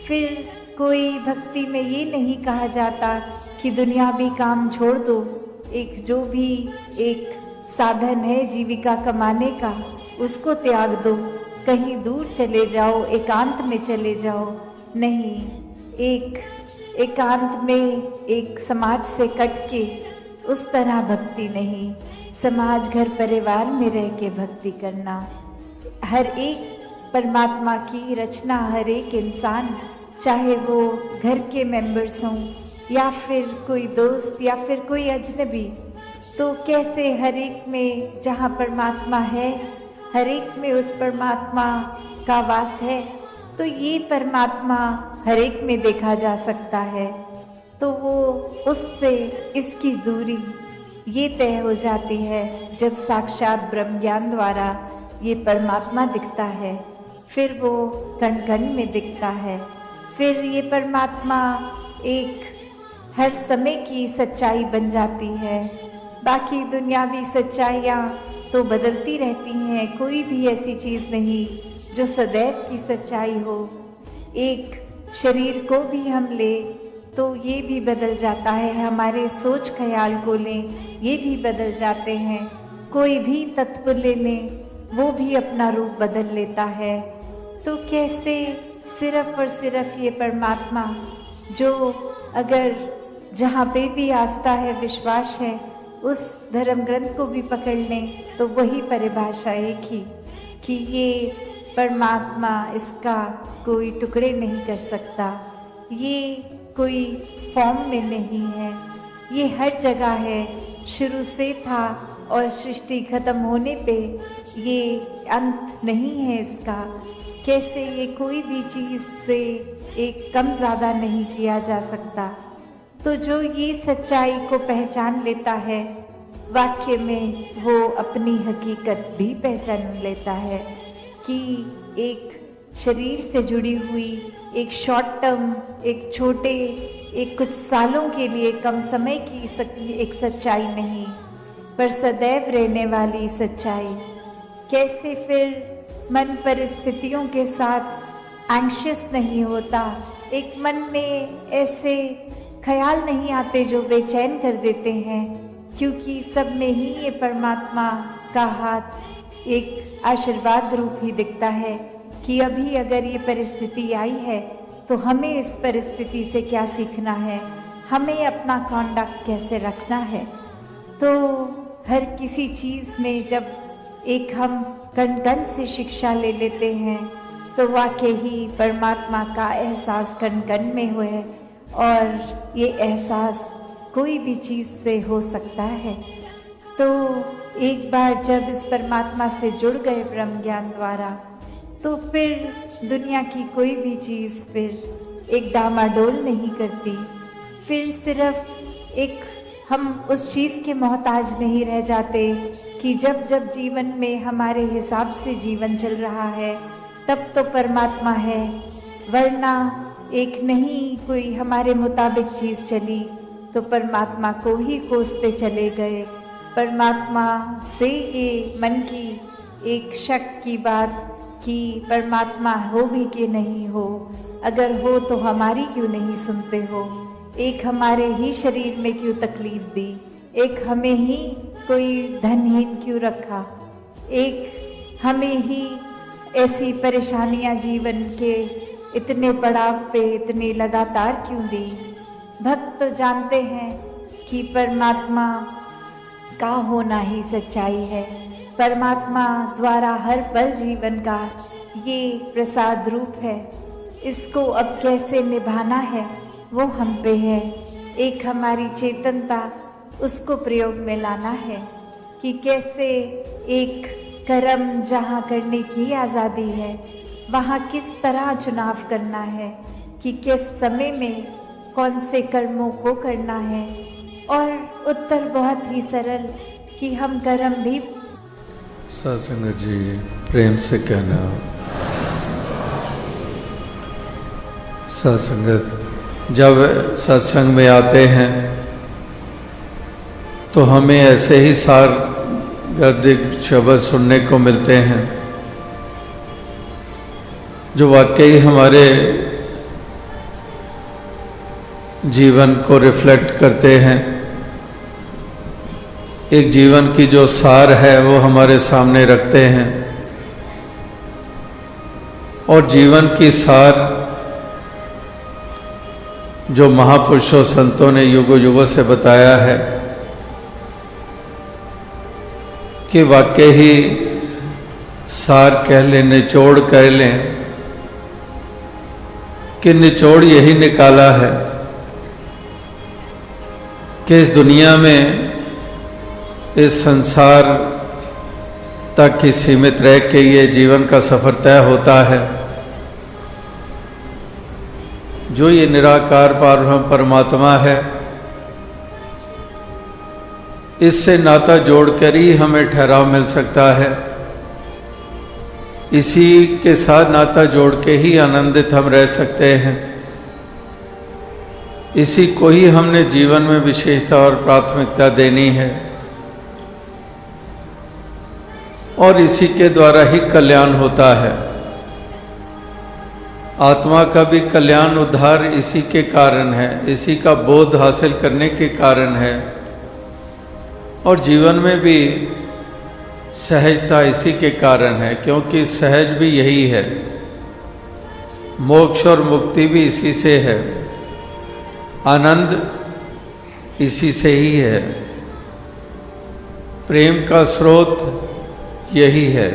फिर कोई भक्ति में ये नहीं कहा जाता कि दुनियावी काम छोड़ दो, एक जो भी एक साधन है जीविका कमाने का उसको त्याग दो, कहीं दूर चले जाओ, एकांत में चले जाओ। नहीं, एक एकांत में एक समाज से कट के उस तरह भक्ति नहीं, समाज घर परिवार में रह के भक्ति करना। हर एक परमात्मा की रचना हर एक इंसान, चाहे वो घर के मेंबर्स हों या फिर कोई दोस्त या फिर कोई अजनबी, तो कैसे हर एक में जहाँ परमात्मा है, हर एक में उस परमात्मा का वास है, तो ये परमात्मा हर एक में देखा जा सकता है। तो वो उससे इसकी दूरी ये तय हो जाती है जब साक्षात ब्रह्म ज्ञान द्वारा ये परमात्मा दिखता है, फिर वो कण कण में दिखता है। फिर ये परमात्मा एक हर समय की सच्चाई बन जाती है। बाकी दुनियावी सच्चाइयाँ तो बदलती रहती हैं, कोई भी ऐसी चीज़ नहीं जो सदैव की सच्चाई हो। एक शरीर को भी हम ले तो ये भी बदल जाता है, हमारे सोच ख्याल को लें ये भी बदल जाते हैं, कोई भी तत्व ले लें वो भी अपना रूप बदल लेता है। तो कैसे सिर्फ और सिर्फ ये परमात्मा, जो अगर जहाँ पे भी आस्था है, विश्वास है, उस धर्म ग्रंथ को भी पकड़ लें तो वही परिभाषा एक ही कि ये परमात्मा, इसका कोई टुकड़े नहीं कर सकता, ये कोई फॉर्म में नहीं है, ये हर जगह है, शुरू से था और सृष्टि खत्म होने पे ये अंत नहीं है इसका। कैसे ये कोई भी चीज़ से एक कम ज़्यादा नहीं किया जा सकता। तो जो ये सच्चाई को पहचान लेता है, वाक्य में वो अपनी हकीकत भी पहचान लेता है कि एक शरीर से जुड़ी हुई एक शॉर्ट टर्म, एक छोटे, एक कुछ सालों के लिए कम समय की एक सच्चाई नहीं, पर सदैव रहने वाली सच्चाई। कैसे फिर मन परिस्थितियों के साथ एंग्शियस नहीं होता, एक मन में ऐसे ख्याल नहीं आते जो बेचैन कर देते हैं, क्योंकि सब में ही ये परमात्मा का हाथ एक आशीर्वाद रूप ही दिखता है कि अभी अगर ये परिस्थिति आई है तो हमें इस परिस्थिति से क्या सीखना है, हमें अपना कॉन्डक्ट कैसे रखना है। तो हर किसी चीज़ में जब एक हम कण कण से शिक्षा ले लेते हैं तो वाकई ही परमात्मा का एहसास कण कण में हुए, और ये एहसास कोई भी चीज़ से हो सकता है। तो एक बार जब इस परमात्मा से जुड़ गए ब्रह्म ज्ञान द्वारा, तो फिर दुनिया की कोई भी चीज़ फिर एक डामाडोल नहीं करती, फिर सिर्फ एक हम उस चीज़ के मोहताज नहीं रह जाते कि जब जब जीवन में हमारे हिसाब से जीवन चल रहा है तब तो परमात्मा है, वरना एक नहीं कोई हमारे मुताबिक चीज़ चली तो परमात्मा को ही कोसते चले गए। परमात्मा से ये मन की एक शक की बात कि परमात्मा हो भी कि नहीं हो, अगर हो तो हमारी क्यों नहीं सुनते हो, एक हमारे ही शरीर में क्यों तकलीफ दी, एक हमें ही कोई धनहीन क्यों रखा, एक हमें ही ऐसी परेशानियां जीवन के इतने पड़ाव पे इतनी लगातार क्यों दी। भक्त तो जानते हैं कि परमात्मा का होना ही सच्चाई है, परमात्मा द्वारा हर पल जीवन का ये प्रसाद रूप है, इसको अब कैसे निभाना है वो हम पे है। एक हमारी चेतनता, उसको प्रयोग में लाना है कि कैसे एक कर्म जहाँ करने की आज़ादी है वहाँ किस तरह चुनाव करना है कि किस समय में कौन से कर्मों को करना है। और उत्तर बहुत ही सरल कि हम कर्म भी सत्संग जी प्रेम से कहना। सत्संगत जब सत्संग में आते हैं तो हमें ऐसे ही सार गर्दिक शब्द सुनने को मिलते हैं जो वाकई हमारे जीवन को रिफ्लेक्ट करते हैं। एक जीवन की जो सार है वो हमारे सामने रखते हैं, और जीवन की सार जो महापुरुषों संतों ने युगों युगों से बताया है कि वाकई ही सार कह लें, निचोड़ कह लें, कि निचोड़ यही निकाला है कि इस दुनिया में, इस संसार तक ही सीमित रह के ये जीवन का सफर तय होता है। जो ये निराकार पारब्रह्म परमात्मा है, इससे नाता जोड़कर ही हमें ठहराव मिल सकता है। इसी के साथ नाता जोड़ के ही आनंदित हम रह सकते हैं। इसी को ही हमने जीवन में विशेषता और प्राथमिकता देनी है, और इसी के द्वारा ही कल्याण होता है। आत्मा का भी कल्याण उद्धार इसी के कारण है, इसी का बोध हासिल करने के कारण है, और जीवन में भी सहजता इसी के कारण है, क्योंकि सहज भी यही है। मोक्ष और मुक्ति भी इसी से है, आनंद इसी से ही है, प्रेम का स्रोत यही है।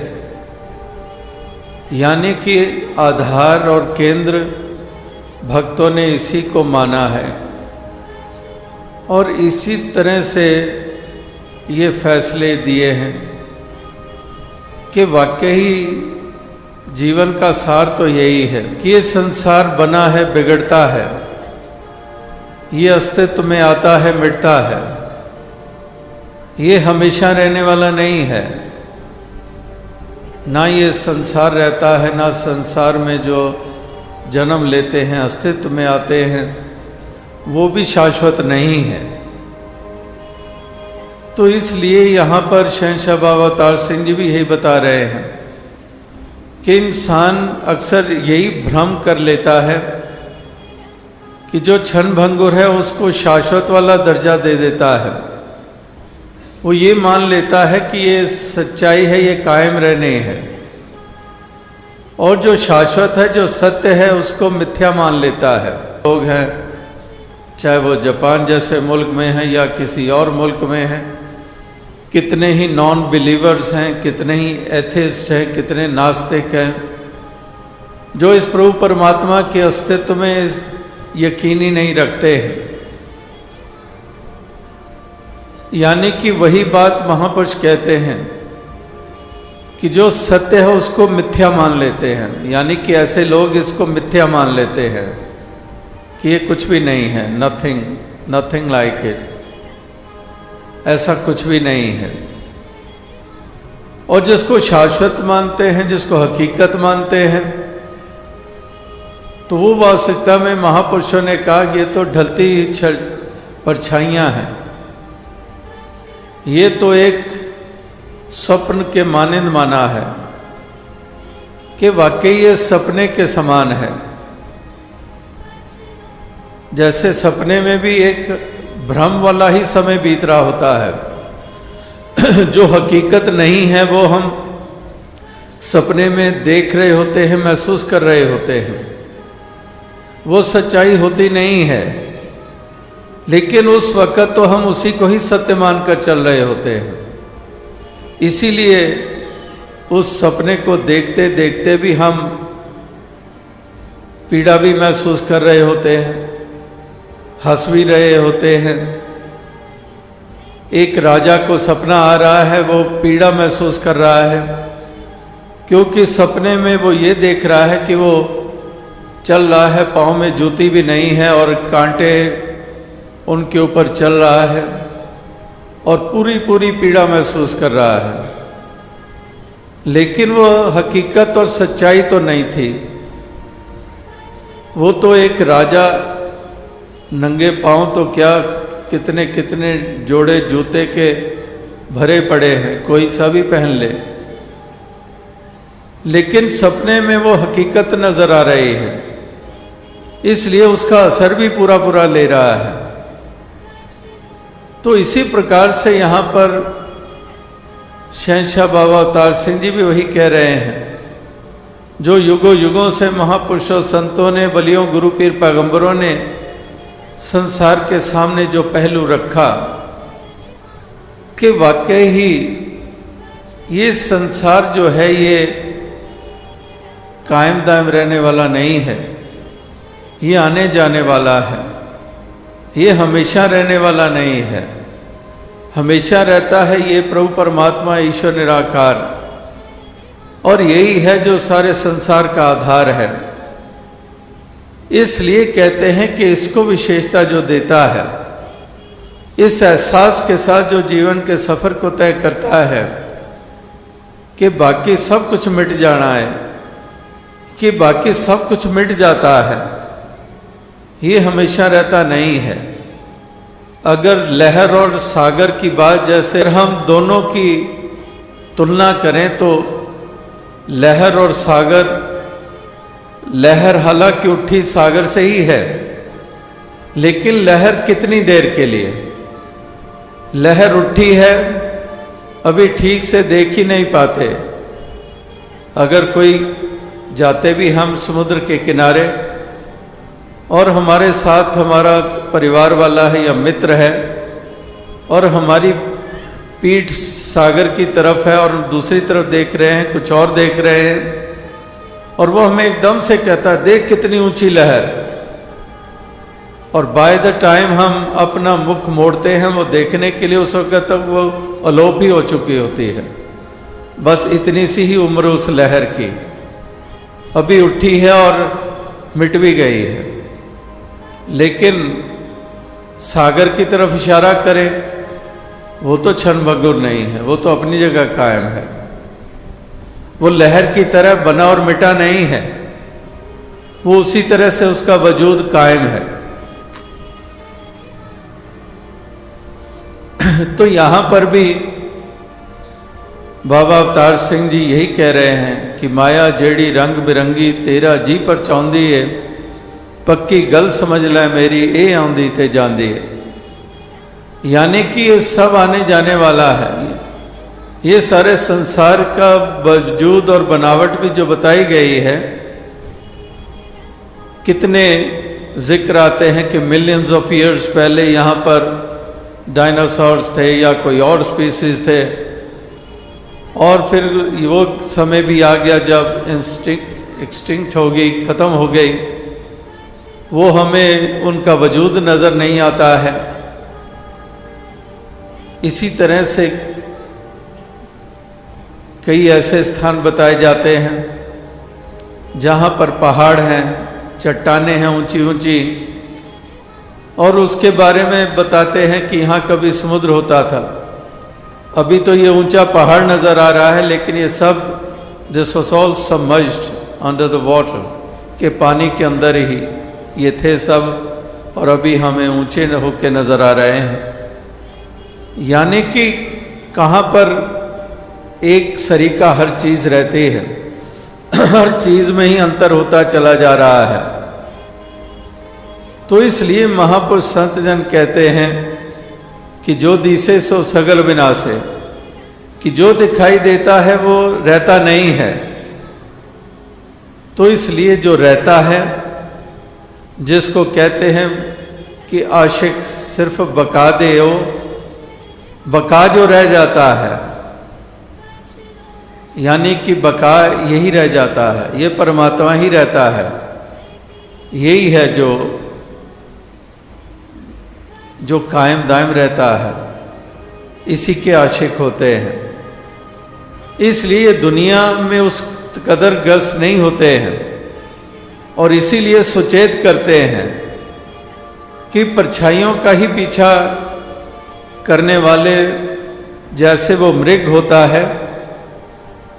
यानी कि आधार और केंद्र भक्तों ने इसी को माना है, और इसी तरह से ये फैसले दिए हैं कि वाकई जीवन का सार तो यही है कि ये संसार बना है, बिगड़ता है, ये अस्तित्व में आता है, मिटता है, ये हमेशा रहने वाला नहीं है। ना ये संसार रहता है, ना संसार में जो जन्म लेते हैं, अस्तित्व में आते हैं, वो भी शाश्वत नहीं है। तो इसलिए यहाँ पर शहंशाह बाबा अवतार सिंह जी भी यही बता रहे हैं कि इंसान अक्सर यही भ्रम कर लेता है कि जो क्षण भंगुर है उसको शाश्वत वाला दर्जा दे देता है। वो ये मान लेता है कि ये सच्चाई है, ये कायम रहने है, और जो शाश्वत है, जो सत्य है, उसको मिथ्या मान लेता है। लोग हैं, चाहे वो जापान जैसे मुल्क में हैं या किसी और मुल्क में हैं, कितने ही नॉन बिलीवर्स हैं, कितने ही एथिस्ट हैं, कितने नास्तिक हैं, जो इस प्रभु परमात्मा के अस्तित्व में यकीन ही नहीं रखते हैं। यानी कि वही बात महापुरुष कहते हैं कि जो सत्य है उसको मिथ्या मान लेते हैं। यानी कि ऐसे लोग इसको मिथ्या मान लेते हैं कि ये कुछ भी नहीं है, नथिंग लाइक इट, ऐसा कुछ भी नहीं है। और जिसको शाश्वत मानते हैं, जिसको हकीकत मानते हैं, तो वो वास्तविकता में महापुरुषों ने कहा ये तो ढलती परछाइयां हैं, ये तो एक स्वप्न के मानिंद माना है कि वाकई ये सपने के समान है। जैसे सपने में भी एक भ्रम वाला ही समय बीत रहा होता है, जो हकीकत नहीं है वो हम सपने में देख रहे होते हैं, महसूस कर रहे होते हैं, वो सच्चाई होती नहीं है। लेकिन उस वक़्त तो हम उसी को ही सत्य मानकर चल रहे होते हैं। इसीलिए उस सपने को देखते देखते भी हम पीड़ा भी महसूस कर रहे होते हैं, हंस भी रहे होते हैं। एक राजा को सपना आ रहा है, वो पीड़ा महसूस कर रहा है, क्योंकि सपने में वो ये देख रहा है कि वो चल रहा है, पाँव में जूती भी नहीं है और कांटे उनके ऊपर चल रहा है, और पूरी पूरी पीड़ा महसूस कर रहा है। लेकिन वो हकीकत और सच्चाई तो नहीं थी। वो तो एक राजा नंगे पांव तो क्या कितने कितने जोड़े जूते के भरे पड़े हैं, कोई सा भी पहन ले, लेकिन सपने में वो हकीकत नजर आ रही है, इसलिए उसका असर भी पूरा पूरा ले रहा है। तो इसी प्रकार से यहाँ पर शहंशाह बाबा अवतार सिंह जी भी वही कह रहे हैं, जो युगों युगों से महापुरुषों, संतों ने, बलियों, गुरु पीर पैगंबरों ने संसार के सामने जो पहलू रखा कि वाकई ही ये संसार जो है ये कायम दायम रहने वाला नहीं है, ये आने जाने वाला है, ये हमेशा रहने वाला नहीं है। हमेशा रहता है ये प्रभु परमात्मा ईश्वर निराकार, और यही है जो सारे संसार का आधार है। इसलिए कहते हैं कि इसको विशेषता जो देता है, इस एहसास के साथ जो जीवन के सफर को तय करता है कि बाकी सब कुछ मिट जाना है, कि बाकी सब कुछ मिट जाता है, ये हमेशा रहता नहीं है। अगर लहर और सागर की बात जैसे हम दोनों की तुलना करें तो लहर और सागर, लहर हालांकि उठी सागर से ही है, लेकिन लहर कितनी देर के लिए? लहर उठी है, अभी ठीक से देख ही नहीं पाते। अगर कोई जाते भी हम समुद्र के किनारे और हमारे साथ हमारा परिवार वाला है या मित्र है और हमारी पीठ सागर की तरफ है और दूसरी तरफ देख रहे हैं, कुछ और देख रहे हैं, और वो हमें एकदम से कहता है देख कितनी ऊंची लहर, और बाय द टाइम हम अपना मुख मोड़ते हैं वो देखने के लिए, उस वक्त तक वो अलोप ही हो चुकी होती है। बस इतनी सी ही उम्र उस लहर की, अभी उठी है और मिट भी गई है। लेकिन सागर की तरफ इशारा करें, वो तो क्षणभंगुर नहीं है, वो तो अपनी जगह कायम है। वो लहर की तरह बना और मिटा नहीं है, वो उसी तरह से उसका वजूद कायम है। तो यहां पर भी बाबा अवतार सिंह जी यही कह रहे हैं कि माया जेड़ी रंग बिरंगी तेरा जी पर चांदी है, पक्की गल समझ ले मेरी ए आंदी ते जांदी है। यानी कि ये सब आने जाने वाला है। ये सारे संसार का वजूद और बनावट भी जो बताई गई है, कितने जिक्र आते हैं कि मिलियंस ऑफ ईयर्स पहले यहाँ पर डायनासोर्स थे या कोई और स्पीसीज थे, और फिर वो समय भी आ गया जब एक्सटिंक्ट हो गई, खत्म हो गई, वो हमें उनका वजूद नजर नहीं आता है। इसी तरह से कई ऐसे स्थान बताए जाते हैं जहाँ पर पहाड़ हैं, चट्टानें हैं ऊंची ऊंची, और उसके बारे में बताते हैं कि यहाँ कभी समुद्र होता था। अभी तो ये ऊंचा पहाड़ नजर आ रहा है, लेकिन ये सब this was all submerged under the water, के पानी के अंदर ही ये थे सब, और अभी हमें ऊंचे होके नजर आ रहे हैं। यानी कि कहाँ पर एक सरीका हर चीज रहती है, हर चीज में ही अंतर होता चला जा रहा है। तो इसलिए महापुरुष संत जन कहते हैं कि जो दिसे सो सगल विनाशे, कि जो दिखाई देता है वो रहता नहीं है। तो इसलिए जो रहता है, जिसको कहते हैं कि आशिक सिर्फ बका दे हो, बका जो रह जाता है, यानी कि बका यही रह जाता है, ये परमात्मा ही रहता है। यही है जो कायम दायम रहता है, इसी के आशिक होते हैं। इसलिए दुनिया में उस कदर ग्रस्त नहीं होते हैं, और इसीलिए सुचेत करते हैं कि परछाइयों का ही पीछा करने वाले, जैसे वो मृग होता है,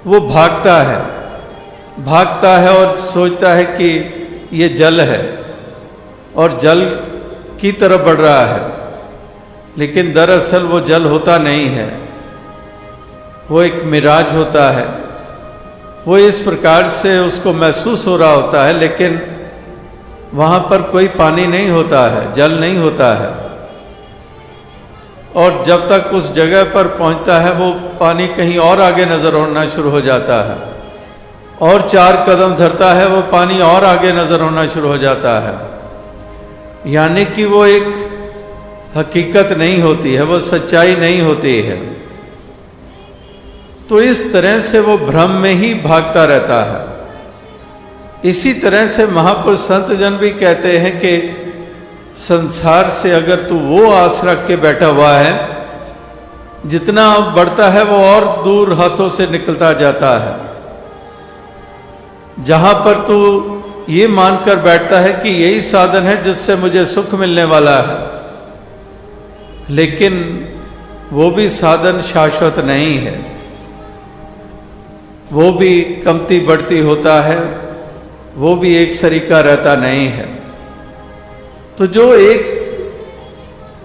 वो भागता है और सोचता है कि ये जल है और जल की तरफ बढ़ रहा है, लेकिन दरअसल वो जल होता नहीं है, वो एक मिराज होता है। वो इस प्रकार से उसको महसूस हो रहा होता है, लेकिन वहाँ पर कोई पानी नहीं होता है, जल नहीं होता है। और जब तक उस जगह पर पहुँचता है, वो पानी कहीं और आगे नजर होना शुरू हो जाता है, और 4 कदम धरता है, वो पानी और आगे नजर होना शुरू हो जाता है। यानी कि वो एक हकीकत नहीं होती है, वो सच्चाई नहीं होती है। तो इस तरह से वो भ्रम में ही भागता रहता है। इसी तरह से महापुरुष संत जन भी कहते हैं कि संसार से अगर तू वो आस रख के बैठा हुआ है, जितना बढ़ता है वो और दूर हाथों से निकलता जाता है। जहां पर तू ये मानकर बैठता है कि यही साधन है जिससे मुझे सुख मिलने वाला है, लेकिन वो भी साधन शाश्वत नहीं है, वो भी कमती बढ़ती होता है, वो भी एक सरीका रहता नहीं है। तो जो एक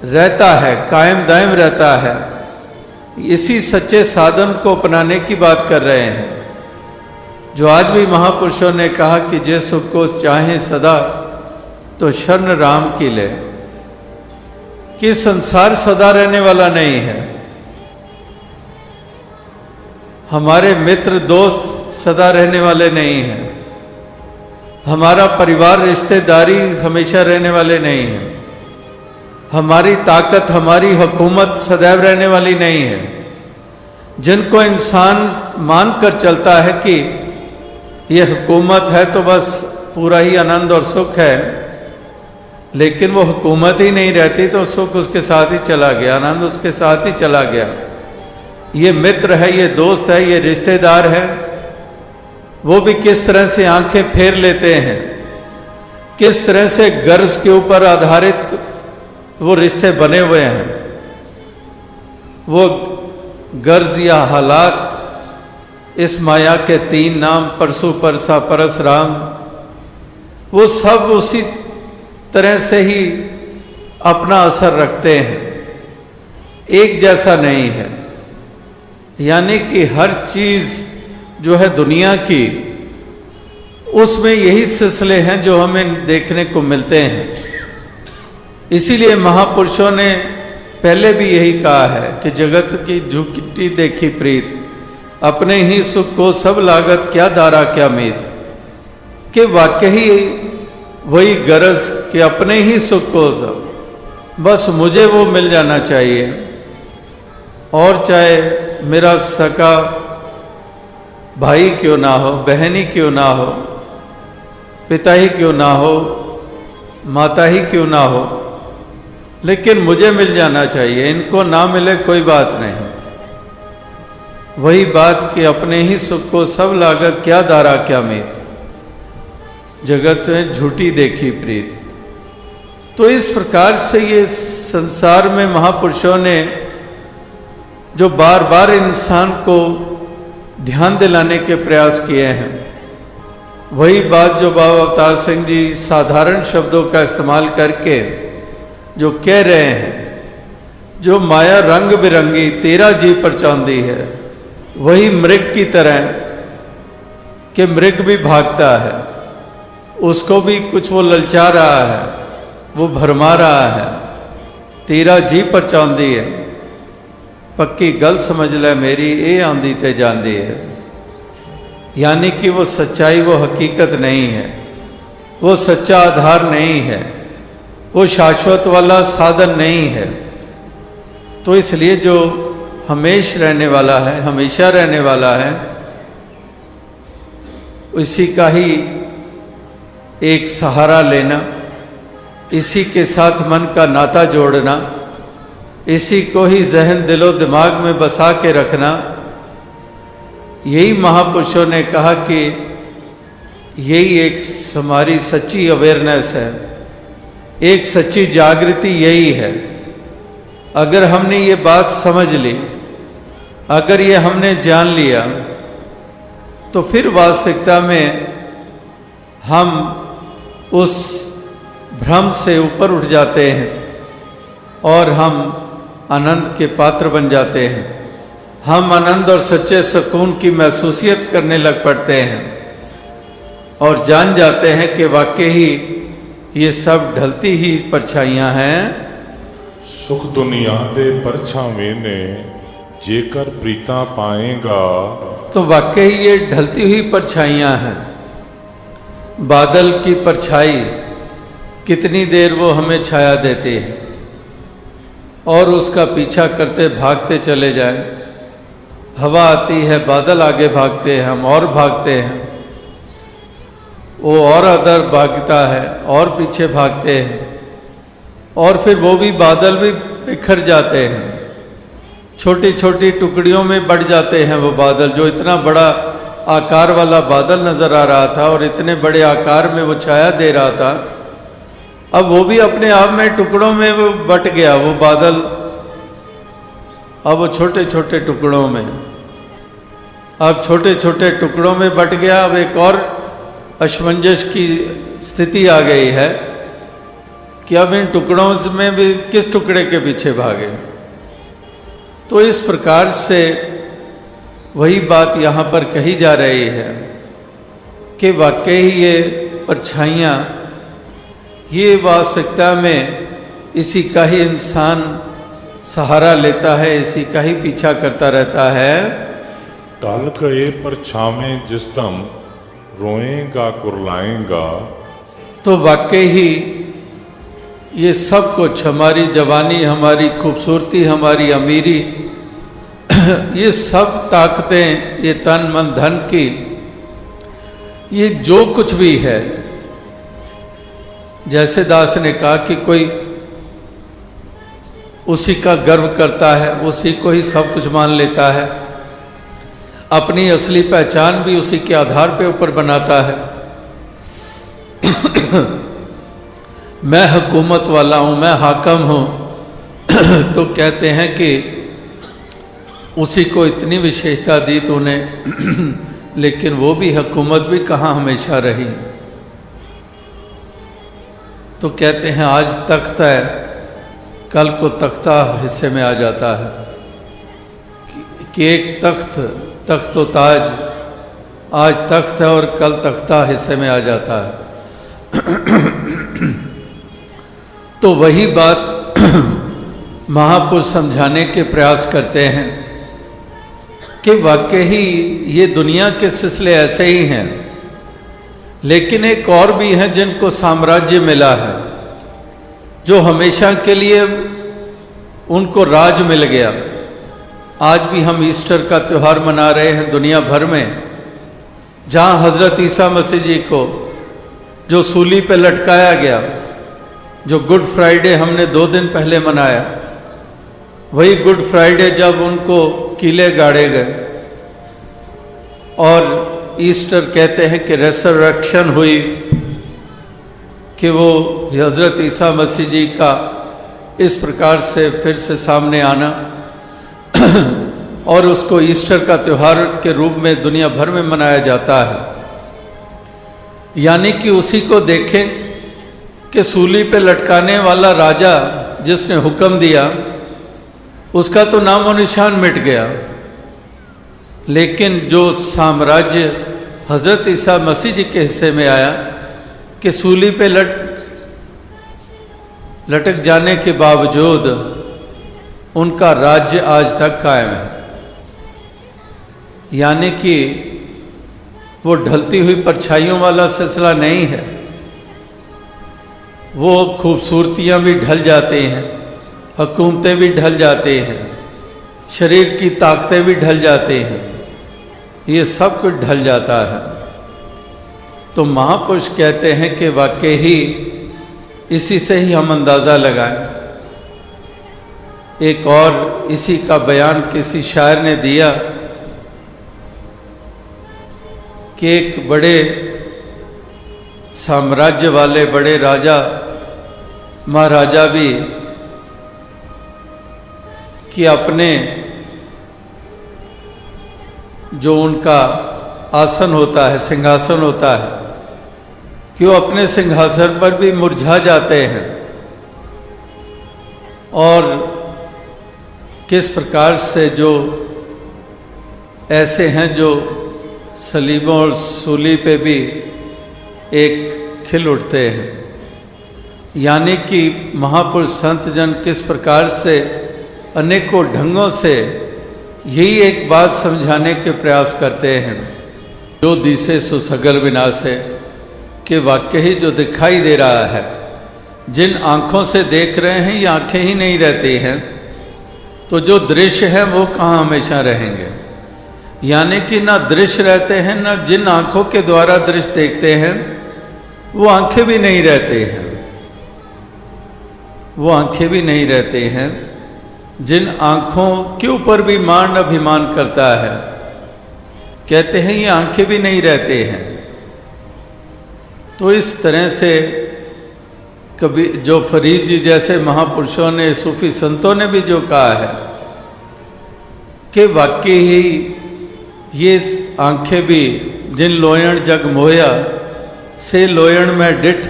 रहता है, कायम दायम रहता है, इसी सच्चे साधन को अपनाने की बात कर रहे हैं। जो आज भी महापुरुषों ने कहा कि जे सुख को चाहे सदा तो शरण राम की ले, कि संसार सदा रहने वाला नहीं है। हमारे मित्र दोस्त सदा रहने वाले नहीं हैं, हमारा परिवार रिश्तेदारी हमेशा रहने वाले नहीं है, हमारी ताकत हमारी हुकूमत सदैव रहने वाली नहीं है। जिनको इंसान मानकर चलता है कि यह हुकूमत है तो बस पूरा ही आनंद और सुख है, लेकिन वो हुकूमत ही नहीं रहती तो सुख उसके साथ ही चला गया, आनंद उसके साथ ही चला गया। ये मित्र है, ये दोस्त है, ये रिश्तेदार है, वो भी किस तरह से आंखें फेर लेते हैं, किस तरह से गर्ज के ऊपर आधारित वो रिश्ते बने हुए हैं। वो गर्ज या हालात, इस माया के तीन नाम परसु परसा परस राम, वो सब उसी तरह से ही अपना असर रखते हैं, एक जैसा नहीं है। यानी कि हर चीज जो है दुनिया की, उसमें यही सिलसिले हैं जो हमें देखने को मिलते हैं। इसीलिए महापुरुषों ने पहले भी यही कहा है कि जगत की झुकी देखी प्रीत, अपने ही सुख को सब लागत क्या दारा क्या मीत, कि वाकई वही गरज कि अपने ही सुख को सब, बस मुझे वो मिल जाना चाहिए। और चाहे मेरा सका भाई क्यों ना हो, बहन ही क्यों ना हो, पिता ही क्यों ना हो, माता ही क्यों ना हो, लेकिन मुझे मिल जाना चाहिए। इनको ना मिले कोई बात नहीं। वही बात कि अपने ही सुख को सब लागत क्या दारा क्या मीत, जगत में झूठी देखी प्रीत। तो इस प्रकार से ये संसार में महापुरुषों ने जो बार बार इंसान को ध्यान दिलाने के प्रयास किए हैं, वही बात जो बाबा अवतार सिंह जी साधारण शब्दों का इस्तेमाल करके जो कह रहे हैं, जो माया रंग बिरंगी तेरा जी परचांदी है, वही मृग की तरह कि मृग भी भागता है, उसको भी कुछ वो ललचा रहा है, वो भरमा रहा है। तेरा जी परचांदी है, पक्की गल समझ ले मेरी, ये आंदी ते जांदी है। यानी कि वो सच्चाई, वो हकीकत नहीं है, वो सच्चा आधार नहीं है, वो शाश्वत वाला साधन नहीं है। तो इसलिए जो हमेश रहने वाला है, हमेशा रहने वाला है, इसी का ही एक सहारा लेना, इसी के साथ मन का नाता जोड़ना, इसी को ही जहन दिलो दिमाग में बसा के रखना। यही महापुरुषों ने कहा कि यही एक हमारी सच्ची अवेयरनेस है, एक सच्ची जागृति यही है। अगर हमने ये बात समझ ली, अगर ये हमने जान लिया, तो फिर वास्तविकता में हम उस भ्रम से ऊपर उठ जाते हैं और हम आनंद के पात्र बन जाते हैं। हम आनंद और सच्चे सुकून की महसूसियत करने लग पड़ते हैं और जान जाते हैं कि वाकई ही ये सब ढलती ही परछाइयां हैं। सुख दुनिया दे परछावे ने जेकर प्रीता पाएगा, तो वाकई ये ढलती हुई परछाइयां हैं। बादल की परछाई कितनी देर वो हमें छाया देती है और उसका पीछा करते भागते चले जाएं, हवा आती है, बादल आगे भागते हैं, हम और भागते हैं, वो और अदर भागता है और पीछे भागते हैं, और फिर वो भी बादल भी बिखर जाते हैं, छोटी छोटी टुकड़ियों में बढ़ जाते हैं वो बादल। जो इतना बड़ा आकार वाला बादल नजर आ रहा था और इतने बड़े आकार में वो छाया दे रहा था, अब वो भी अपने आप में टुकड़ों में वो बट गया वो बादल। अब वो छोटे छोटे टुकड़ों में, अब छोटे छोटे टुकड़ों में बट गया। अब एक और असमंजस की स्थिति आ गई है कि अब इन टुकड़ों में भी किस टुकड़े के पीछे भागे। तो इस प्रकार से वही बात यहाँ पर कही जा रही है कि वाकई ये परछाइयाँ, ये वास्तविकता में इसी का ही इंसान सहारा लेता है, इसी का ही पीछा करता रहता है। टल गए परछावें जिस दम रोएगा कुरलाएगा। तो वाकई ही ये सब कुछ, हमारी जवानी, हमारी खूबसूरती, हमारी अमीरी, ये सब ताकतें, ये तन मन धन की, ये जो कुछ भी है, जैसे दास ने कहा कि कोई उसी का गर्व करता है, उसी को ही सब कुछ मान लेता है, अपनी असली पहचान भी उसी के आधार पे ऊपर बनाता है। मैं हुकूमत वाला हूं, मैं हाकम हूं, तो कहते हैं कि उसी को इतनी विशेषता दी तूने, लेकिन वो भी हुकूमत भी कहाँ हमेशा रही। तो कहते हैं आज तख्त है, कल को तख्ता हिस्से में आ जाता है कि एक तख्त व ताज, आज तख्त है और कल तख्ता हिस्से में आ जाता है। तो वही बात महापुरुष समझाने के प्रयास करते हैं कि वाकई ही ये दुनिया के सिलसिले ऐसे ही हैं, लेकिन एक और भी हैं जिनको साम्राज्य मिला है, जो हमेशा के लिए उनको राज मिल गया। आज भी हम ईस्टर का त्यौहार मना रहे हैं दुनिया भर में, जहां हजरत ईसा मसीह जी को जो सूली पे लटकाया गया, जो गुड फ्राइडे हमने 2 दिन पहले मनाया, वही गुड फ्राइडे जब उनको कीले गाड़े गए, और ईस्टर कहते हैं कि रेसरेक्शन हुई, कि वो हजरत ईसा मसीह जी का इस प्रकार से फिर से सामने आना और उसको ईस्टर का त्यौहार के रूप में दुनिया भर में मनाया जाता है। यानी कि उसी को देखें कि सूली पे लटकाने वाला राजा जिसने हुक्म दिया, उसका तो नामो निशान मिट गया, लेकिन जो साम्राज्य हजरत ईसा मसीह जी के हिस्से में आया कि सूली पे लटक जाने के बावजूद उनका राज्य आज तक कायम है। यानी कि वो ढलती हुई परछाइयों वाला सिलसिला नहीं है, वो खूबसूरतियां भी ढल जाती हैं, हुकूमतें भी ढल जाती हैं, शरीर की ताकतें भी ढल जाती हैं, ये सब कुछ ढल जाता है। तो महापुरुष कहते हैं कि वाकई ही इसी से ही हम अंदाज़ा लगाएं। एक और इसी का बयान किसी शायर ने दिया कि एक बड़े साम्राज्य वाले बड़े राजा महाराजा भी कि अपने जो उनका आसन होता है, सिंहासन होता है, कि वो अपने सिंहासन पर भी मुरझा जाते हैं, और किस प्रकार से जो ऐसे हैं जो सलीबों और सूली पे भी एक खिल उठते हैं। यानी कि महापुरुष संत जन किस प्रकार से अनेकों ढंगों से यही एक बात समझाने के प्रयास करते हैं, जो दिसे सो सगल विनाशे, कि वाकई जो दिखाई दे रहा है, जिन आँखों से देख रहे हैं ये आँखें ही नहीं रहती हैं, तो जो दृश्य है वो कहाँ हमेशा रहेंगे। यानी कि ना दृश्य रहते हैं, ना जिन आंखों के द्वारा दृश्य देखते हैं वो आंखें भी नहीं रहते हैं, वो आंखें भी नहीं रहते हैं जिन आंखों के ऊपर भी मान अभिमान करता है, कहते हैं ये आंखें भी नहीं रहते हैं। तो इस तरह से कभी जो फरीद जी जैसे महापुरुषों ने, सूफी संतों ने भी जो कहा है कि वाकई ही ये आंखें भी जिन लोयण जग मोया से लोयण में डिठ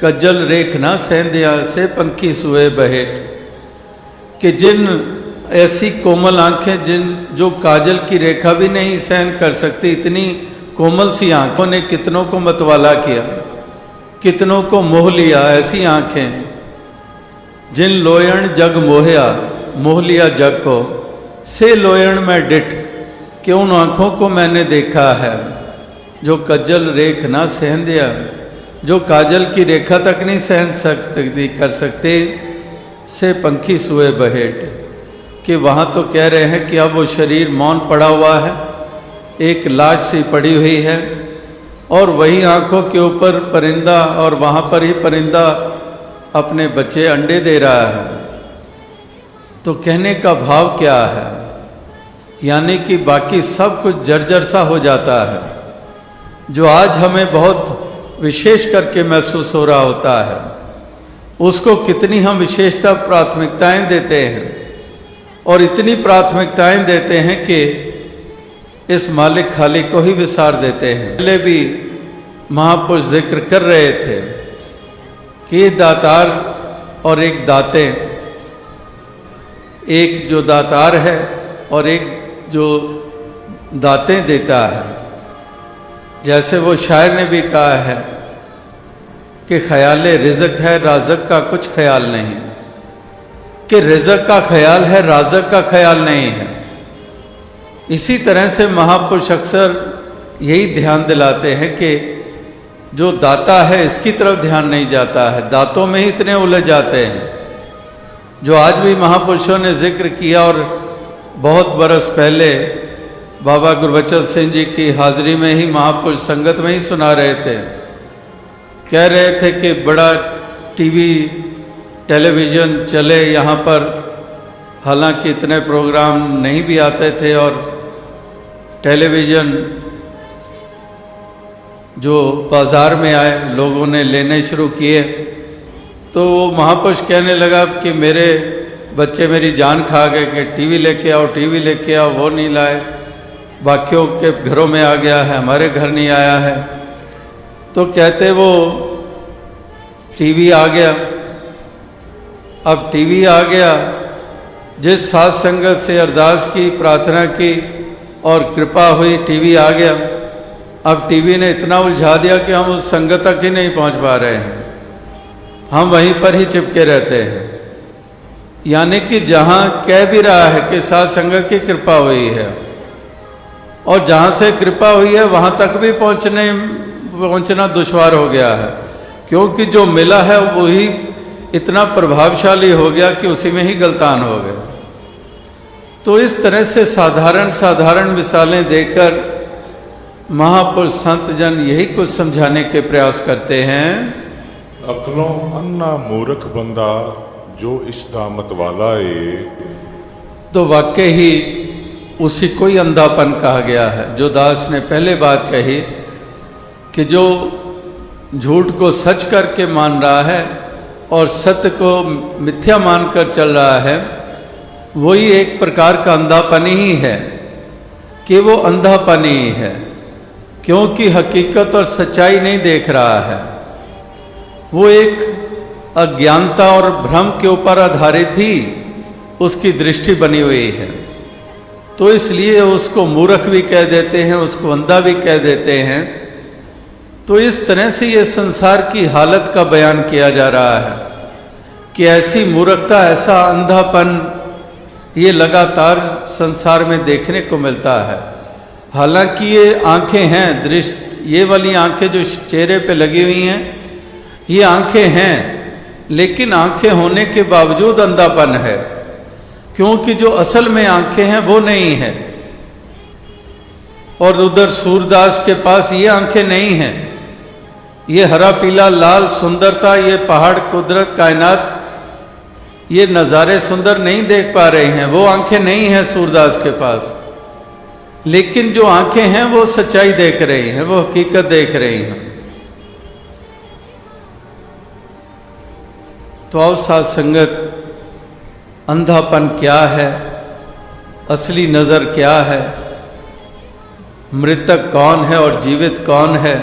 कज्जल रेख ना सेंधिया से पंखी सुए बहेट, कि जिन ऐसी कोमल आंखें जो काजल की रेखा भी नहीं सहन कर सकती, इतनी कोमल सी आंखों ने कितनों को मतवाला किया, कितनों को मोह लिया। ऐसी आंखें जिन लोयण जग मोहया, मोह लिया जग को, से लोयण में डिठ, कि उन आंखों को मैंने देखा है जो कज्जल रेख ना सहन दिया, जो काजल की रेखा तक नहीं सहन सकती कर सकते, से पंखी सुए बहेट, कि वहाँ तो कह रहे हैं कि अब वो शरीर मौन पड़ा हुआ है, एक लाश सी पड़ी हुई है, और वही आंखों के ऊपर परिंदा, और वहाँ पर ही परिंदा अपने बच्चे अंडे दे रहा है। तो कहने का भाव क्या है, यानी कि बाकी सब कुछ जर्जर सा हो जाता है, जो आज हमें बहुत विशेष करके महसूस हो रहा होता है, उसको कितनी हम विशेषता प्राथमिकताएं देते हैं, और इतनी प्राथमिकताएं देते हैं कि इस मालिक खालिक को ही विसार देते हैं। पहले भी महापुरुष जिक्र कर रहे थे कि ये दातार और एक दाते, एक जो दातार है और एक जो दातें देता है। जैसे वो शायर ने भी कहा है कि ख्याल रिज़्क है, राज़क का कुछ ख्याल नहीं, कि रिज़्क का ख्याल है, राज़क का ख्याल नहीं है। इसी तरह से महापुरुष अक्सर यही ध्यान दिलाते हैं कि जो दाता है इसकी तरफ ध्यान नहीं जाता है, दातों में ही इतने उलझ जाते हैं। जो आज भी महापुरुषों ने जिक्र किया, और बहुत बरस पहले बाबा गुरबचन सिंह जी की हाजिरी में ही महापुरुष संगत में ही सुना रहे थे, कह रहे थे कि बड़ा टीवी टेलीविज़न चले यहाँ पर, हालांकि इतने प्रोग्राम नहीं भी आते थे, और टेलीविज़न जो बाज़ार में आए लोगों ने लेने शुरू किए, तो वो महापुरुष कहने लगा कि मेरे बच्चे मेरी जान खा गए कि टीवी लेके आओ, टीवी लेके आओ, वो नहीं लाए, बाकियों के घरों में आ गया है, हमारे घर नहीं आया है। तो कहते वो टीवी आ गया, अब टीवी आ गया, जिस साध संगत से अरदास की, प्रार्थना की और कृपा हुई, टीवी आ गया। अब टीवी ने इतना उलझा दिया कि हम उस संगत तक ही नहीं पहुंच पा रहे हैं, हम वहीं पर ही चिपके रहते हैं। यानी कि जहां कह भी रहा है कि साध संगत की कृपा हुई है, और जहां से कृपा हुई है वहां तक भी पहुंचना दुश्वार हो गया है, क्योंकि जो मिला है वही इतना प्रभावशाली हो गया कि उसी में ही गलतान हो गए। तो इस तरह से साधारण साधारण मिसालें देकर महापुरुष संत जन यही कुछ समझाने के प्रयास करते हैं। अकलों अन्ना मूर्ख बंदा जो इस दामत वाला है, तो वाकई ही उसी को ही अंधापन कहा गया है। जो दास ने पहले बात कही कि जो झूठ को सच करके मान रहा है और सत्य को मिथ्या मानकर चल रहा है, वही एक प्रकार का अंधापन ही है, कि वो अंधापन ही है, क्योंकि हकीकत और सच्चाई नहीं देख रहा है। वो एक अज्ञानता और भ्रम के ऊपर आधारित ही उसकी दृष्टि बनी हुई है। तो इसलिए उसको मूर्ख भी कह देते हैं, उसको अंधा भी कह देते हैं। तो इस तरह से ये संसार की हालत का बयान किया जा रहा है कि ऐसी मूर्खता, ऐसा अंधापन ये लगातार संसार में देखने को मिलता है। हालांकि ये आंखें हैं, दृष्टि, ये वाली आंखें जो चेहरे पे लगी हुई हैं, ये आंखें हैं, लेकिन आंखें होने के बावजूद अंधापन है, क्योंकि जो असल में आंखें हैं वो नहीं है। और उधर सूरदास के पास ये आंखें नहीं हैं। ये हरा पीला लाल सुंदरता, ये पहाड़, कुदरत, कायनात, ये नज़ारे सुंदर नहीं देख पा रहे हैं। वो आंखें नहीं हैं सूरदास के पास, लेकिन जो आंखें हैं वो सच्चाई देख रही हैं, वो हकीकत देख रही हैं। तो आओ साथ संगत, अंधापन क्या है, असली नजर क्या है, मृतक कौन है और जीवित कौन है,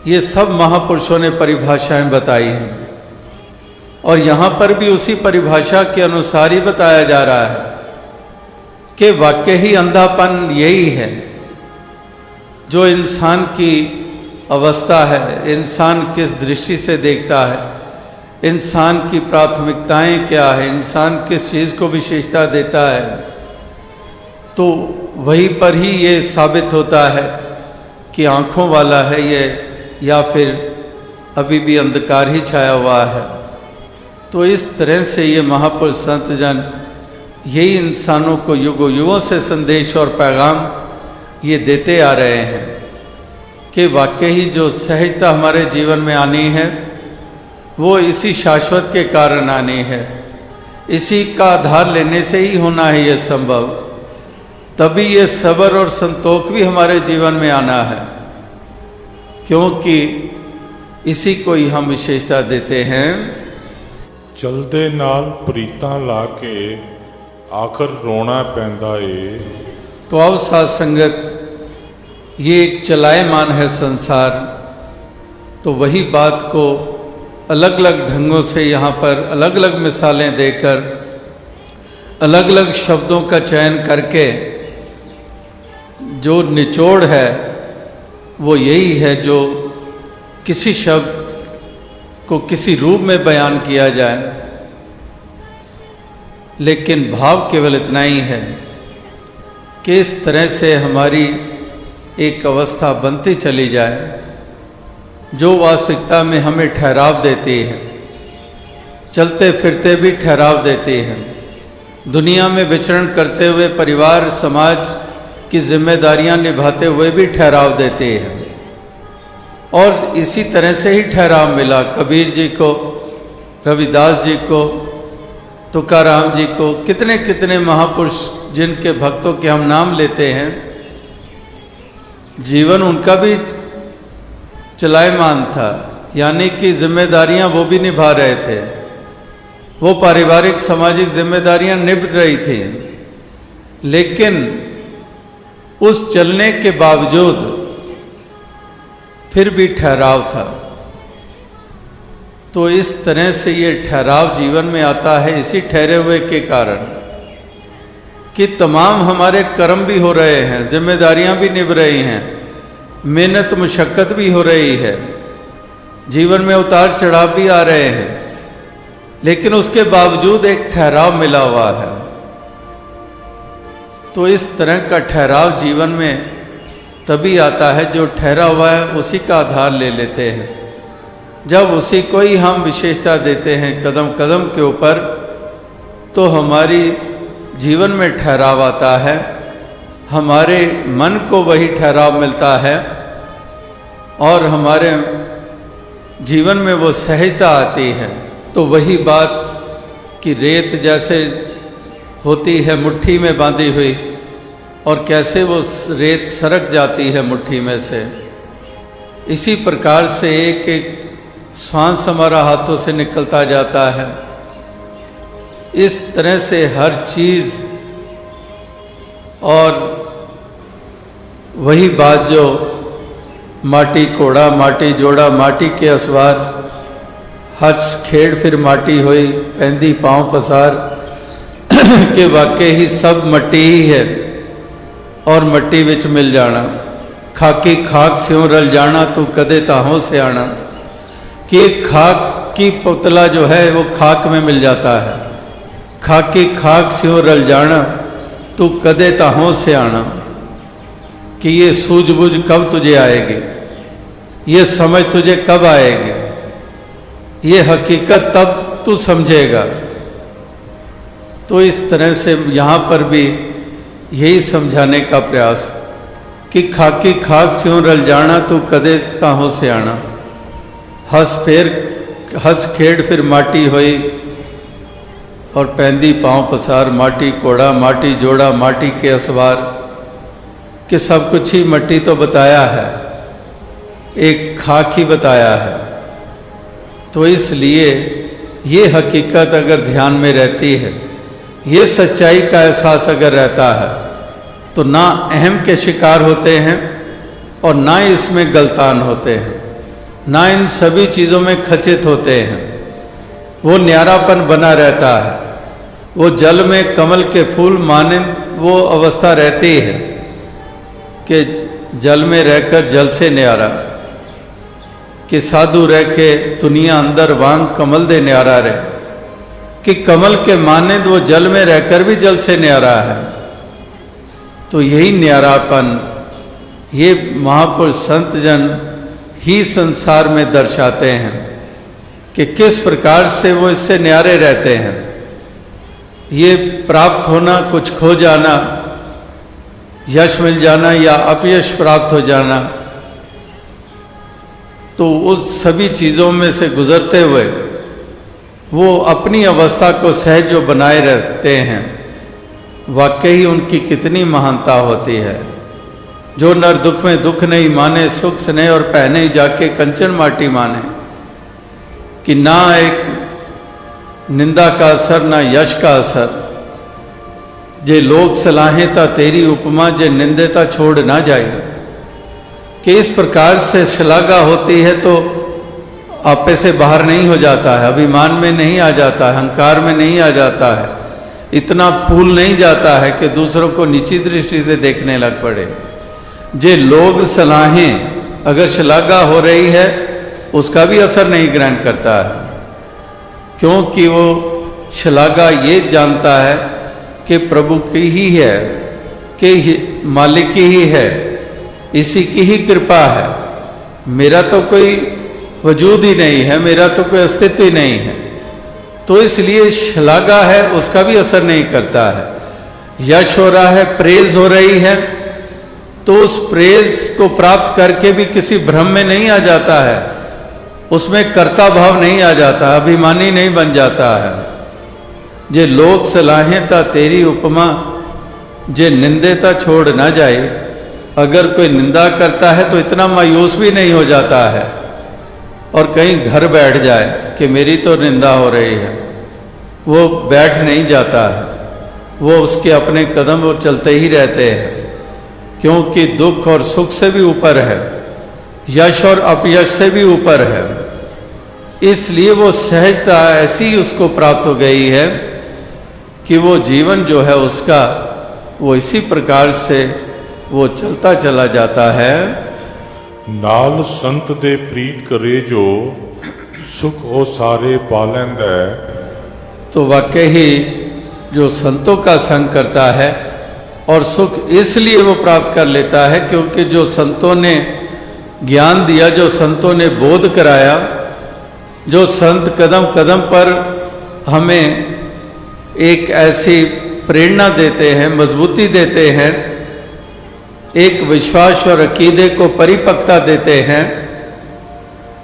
ये सब महापुरुषों ने परिभाषाएं बताई हैं। और यहां पर भी उसी परिभाषा के अनुसार ही बताया जा रहा है कि वाकई ही अंधापन यही है जो इंसान की अवस्था है, इंसान किस दृष्टि से देखता है, इंसान की प्राथमिकताएं क्या है, इंसान किस चीज़ को विशेषता देता है। तो वहीं पर ही ये साबित होता है कि आँखों वाला है ये या फिर अभी भी अंधकार ही छाया हुआ है। तो इस तरह से ये महापुरुष संत जन यही इंसानों को युगों युगों से संदेश और पैगाम ये देते आ रहे हैं कि वाकई ही जो सहजता हमारे जीवन में आनी है वो इसी शाश्वत के कारण आनी है, इसी का आधार लेने से ही होना है ये संभव। तभी ये सब्र और संतोष भी हमारे जीवन में आना है, क्योंकि इसी को ही हम विशेषता देते हैं। चलदे नाल प्रीतां लाके आखिर रोना पैंदा ए। तो आओ साथ संगत, ये एक चलायमान है संसार। तो वही बात को अलग अलग ढंगों से यहाँ पर अलग अलग मिसालें देकर अलग अलग शब्दों का चयन करके जो निचोड़ है वो यही है जो किसी शब्द को किसी रूप में बयान किया जाए, लेकिन भाव केवल इतना ही है कि इस तरह से हमारी एक अवस्था बनती चली जाए जो वास्तविकता में हमें ठहराव देती है, चलते फिरते भी ठहराव देती है, दुनिया में विचरण करते हुए परिवार समाज की जिम्मेदारियां निभाते हुए भी ठहराव देती है। और इसी तरह से ही ठहराव मिला कबीर जी को, रविदास जी को, तुकाराम जी को, कितने कितने महापुरुष जिनके भक्तों के हम नाम लेते हैं, जीवन उनका भी चलायमान था, यानी कि जिम्मेदारियां वो भी निभा रहे थे, वो पारिवारिक सामाजिक जिम्मेदारियां निभ रही थी, लेकिन उस चलने के बावजूद फिर भी ठहराव था। तो इस तरह से ये ठहराव जीवन में आता है इसी ठहरे हुए के कारण कि तमाम हमारे कर्म भी हो रहे हैं, जिम्मेदारियां भी निभ रही हैं, मेहनत मुशक्कत भी हो रही है, जीवन में उतार चढ़ाव भी आ रहे हैं, लेकिन उसके बावजूद एक ठहराव मिला हुआ है। तो इस तरह का ठहराव जीवन में तभी आता है जो ठहरा हुआ है उसी का आधार ले लेते हैं। जब उसी को ही हम विशेषता देते हैं कदम कदम के ऊपर, तो हमारी जीवन में ठहराव आता है, हमारे मन को वही ठहराव मिलता है और हमारे जीवन में वो सहजता आती है। तो वही बात कि रेत जैसे होती है मुट्ठी में बांधी हुई और कैसे वो रेत सरक जाती है मुट्ठी में से, इसी प्रकार से एक एक श्वास हमारा हाथों से निकलता जाता है। इस तरह से हर चीज़, और वही बात जो माटी कोड़ा माटी जोड़ा माटी के असवार, हज खेड़ फिर माटी हुई पैंदी पाँव पसार के वाकई ही सब मट्टी ही है और मट्टी विच मिल जाना, खाकी खाक स्यों रल जाना तू कदे ताहों से आना, कि एक खाक की पुतला जो है वो खाक में मिल जाता है, खाकी खाक स्यों रल जाना तू कदे ताहों से आना, कि ये सूझबूझ कब तुझे आएगी, ये समझ तुझे कब आएगी, ये हकीकत तब तू समझेगा। तो इस तरह से यहाँ पर भी यही समझाने का प्रयास कि खाकी खाक स्यों रल जाना तू कदे ताहो से आना। हस खेड़ फिर माटी होई और पैंदी पांव पसार, माटी कोड़ा माटी जोड़ा माटी के असवार, कि सब कुछ ही मट्टी तो बताया है, एक खाक ही बताया है। तो इसलिए ये हकीकत अगर ध्यान में रहती है, ये सच्चाई का एहसास अगर रहता है, तो ना अहम के शिकार होते हैं और ना इसमें गलतान होते हैं, ना इन सभी चीज़ों में खचित होते हैं। वो न्यारापन बना रहता है, वो जल में कमल के फूल मानिंद वो अवस्था रहती है कि जल में रहकर जल से न्यारा, कि साधु रह के दुनिया अंदर वांग कमल दे न्यारा रहे, कि कमल के मानिंद वो जल में रहकर भी जल से न्यारा है। तो यही न्यारापन ये महापुरुष संत जन ही संसार में दर्शाते हैं कि किस प्रकार से वो इससे न्यारे रहते हैं। ये प्राप्त होना, कुछ खो जाना, यश मिल जाना या अपयश प्राप्त हो जाना, तो उस सभी चीज़ों में से गुजरते हुए वो अपनी अवस्था को सहज जो बनाए रहते हैं, वाकई उनकी कितनी महानता होती है। जो नर दुख में दुख नहीं माने, सुख स्नेह और पहने जाके कंचन माटी माने, कि ना एक निंदा का असर ना यश का असर, जे लोग सलाहें ता तेरी उपमा, जे निंदेता छोड़ ना जाए। कि इस प्रकार से श्लाघा होती है तो आपे से बाहर नहीं हो जाता है, अभिमान में नहीं आ जाता है, अहंकार में नहीं आ जाता है, इतना फूल नहीं जाता है कि दूसरों को नीची दृष्टि से देखने लग पड़े। जे लोग सलाहें अगर श्लाघा हो रही है उसका भी असर नहीं ग्रहण करता है, क्योंकि वो श्लाघा ये जानता है कि प्रभु की ही है, कि मालिक की ही है, इसी की ही कृपा है, मेरा तो कोई वजूद ही नहीं है, मेरा तो कोई अस्तित्व ही नहीं है। तो इसलिए श्लाघा है उसका भी असर नहीं करता है। यश हो रहा है, प्रेज हो रही है, तो उस प्रेज को प्राप्त करके भी किसी भ्रम में नहीं आ जाता है, उसमें कर्ता भाव नहीं आ जाता, अभिमानी नहीं बन जाता है। जे लोग सलाहें ता तेरी उपमा, जे निंदेता छोड़ ना जाए। अगर कोई निंदा करता है तो इतना मायूस भी नहीं हो जाता है और कहीं घर बैठ जाए कि मेरी तो निंदा हो रही है, वो बैठ नहीं जाता है, वो उसके अपने कदम वो चलते ही रहते हैं, क्योंकि दुख और सुख से भी ऊपर है, यश और अपयश से भी ऊपर है। इसलिए वो सहजता ऐसी उसको प्राप्त हो गई है कि वो जीवन जो है उसका वो इसी प्रकार से वो चलता चला जाता है। नाल संत दे प्रीत करे जो सुख ओ सारे पालेंदा। तो वाकई ही जो संतों का संग करता है और सुख इसलिए वो प्राप्त कर लेता है क्योंकि जो संतों ने ज्ञान दिया, जो संतों ने बोध कराया, जो संत कदम कदम पर हमें एक ऐसी प्रेरणा देते हैं, मजबूती देते हैं, एक विश्वास और अकीदे को परिपक्वता देते हैं,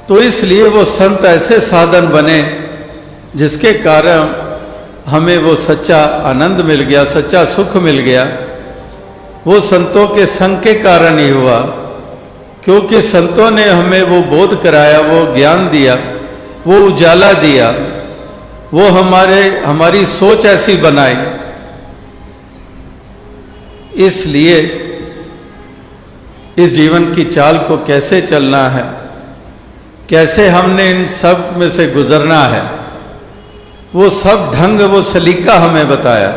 तो इसलिए वो संत ऐसे साधन बने जिसके कारण हमें वो सच्चा आनंद मिल गया, सच्चा सुख मिल गया। वो संतों के संग के कारण ही हुआ, क्योंकि संतों ने हमें वो बोध कराया, वो ज्ञान दिया, वो उजाला दिया, वो हमारी सोच ऐसी बनाई। इसलिए इस जीवन की चाल को कैसे चलना है, कैसे हमने इन सब में से गुजरना है, वो सब ढंग, वो सलीका हमें बताया,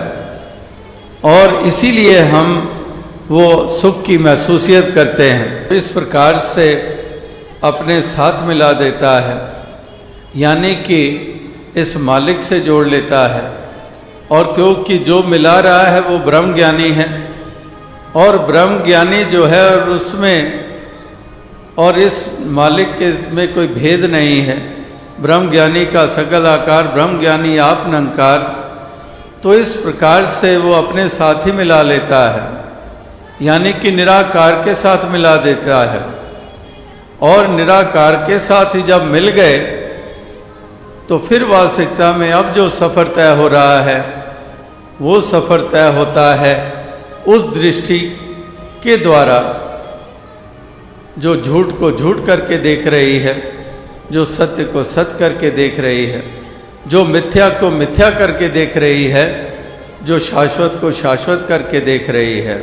और इसीलिए हम वो सुख की महसूसियत करते हैं। इस प्रकार से अपने साथ मिला देता है, यानी कि इस मालिक से जोड़ लेता है। और क्योंकि जो मिला रहा है वो ब्रह्म ज्ञानी है, और ब्रह्म ज्ञानी जो है और उसमें और इस मालिक के में कोई भेद नहीं है। ब्रह्म ज्ञानी का सकल आकार, ब्रह्म ज्ञानी आप निरंकार, तो इस प्रकार से वो अपने साथ ही मिला लेता है, यानी कि निराकार के साथ मिला देता है। और निराकार के साथ ही जब मिल गए तो फिर वास्तविकता में अब जो सफ़र तय हो रहा है वो सफ़र तय होता है उस दृष्टि के द्वारा जो झूठ को झूठ करके देख रही है, जो सत्य को सत्य करके देख रही है, जो मिथ्या को मिथ्या करके देख रही है, जो शाश्वत को शाश्वत करके देख रही है।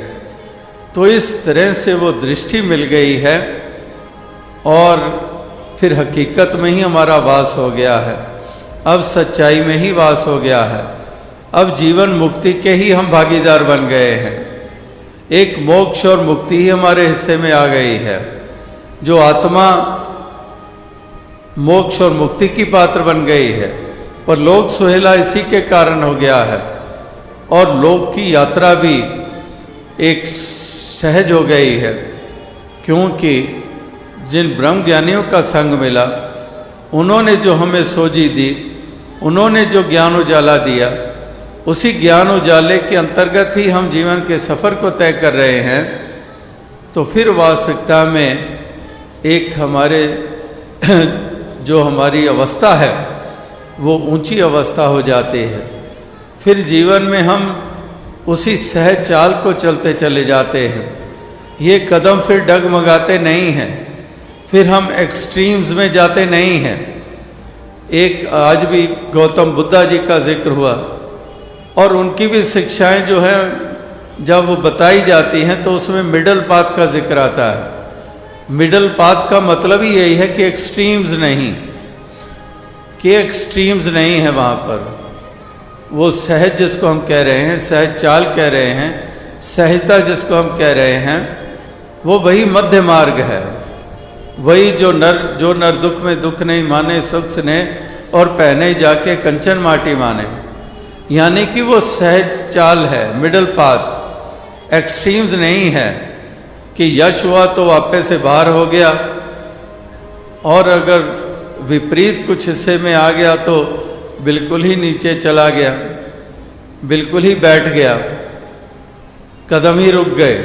तो इस तरह से वो दृष्टि मिल गई है और फिर हकीकत में ही हमारा वास हो गया है, अब सच्चाई में ही वास हो गया है, अब जीवन मुक्ति के ही हम भागीदार बन गए हैं। एक मोक्ष और मुक्ति ही हमारे हिस्से में आ गई है। जो आत्मा मोक्ष और मुक्ति की पात्र बन गई है, पर लोक सुहेला इसी के कारण हो गया है और लोक की यात्रा भी एक सहज हो गई है, क्योंकि जिन ब्रह्म ज्ञानियों का संग मिला, उन्होंने जो हमें सोजी दी, उन्होंने जो ज्ञान उजाला दिया, उसी ज्ञान उजाले के अंतर्गत ही हम जीवन के सफ़र को तय कर रहे हैं। तो फिर वास्तविकता में एक हमारे जो हमारी अवस्था है वो ऊंची अवस्था हो जाती है। फिर जीवन में हम उसी सहज चाल को चलते चले जाते हैं। ये कदम फिर डगमगाते नहीं हैं, फिर हम एक्सट्रीम्स में जाते नहीं हैं। एक आज भी गौतम बुद्धा जी का जिक्र हुआ और उनकी भी शिक्षाएं जो है जब वो बताई जाती हैं तो उसमें मिडल पाथ का जिक्र आता है। मिडल पाथ का मतलब ही यही है कि एक्सट्रीम्स नहीं है वहाँ पर। वो सहज जिसको हम कह रहे हैं, सहज चाल कह रहे हैं, सहजता जिसको हम कह रहे हैं, वो वही मध्य मार्ग है। वही जो नर दुख में दुख नहीं माने, सुख ने और पहने जाके कंचन माटी माने, यानी कि वो सहज चाल है, मिडल पाथ। एक्सट्रीम्स नहीं है कि यश हुआ तो वापस से बाहर हो गया और अगर विपरीत कुछ हिस्से में आ गया तो बिल्कुल ही नीचे चला गया, बिल्कुल ही बैठ गया, कदम ही रुक गए।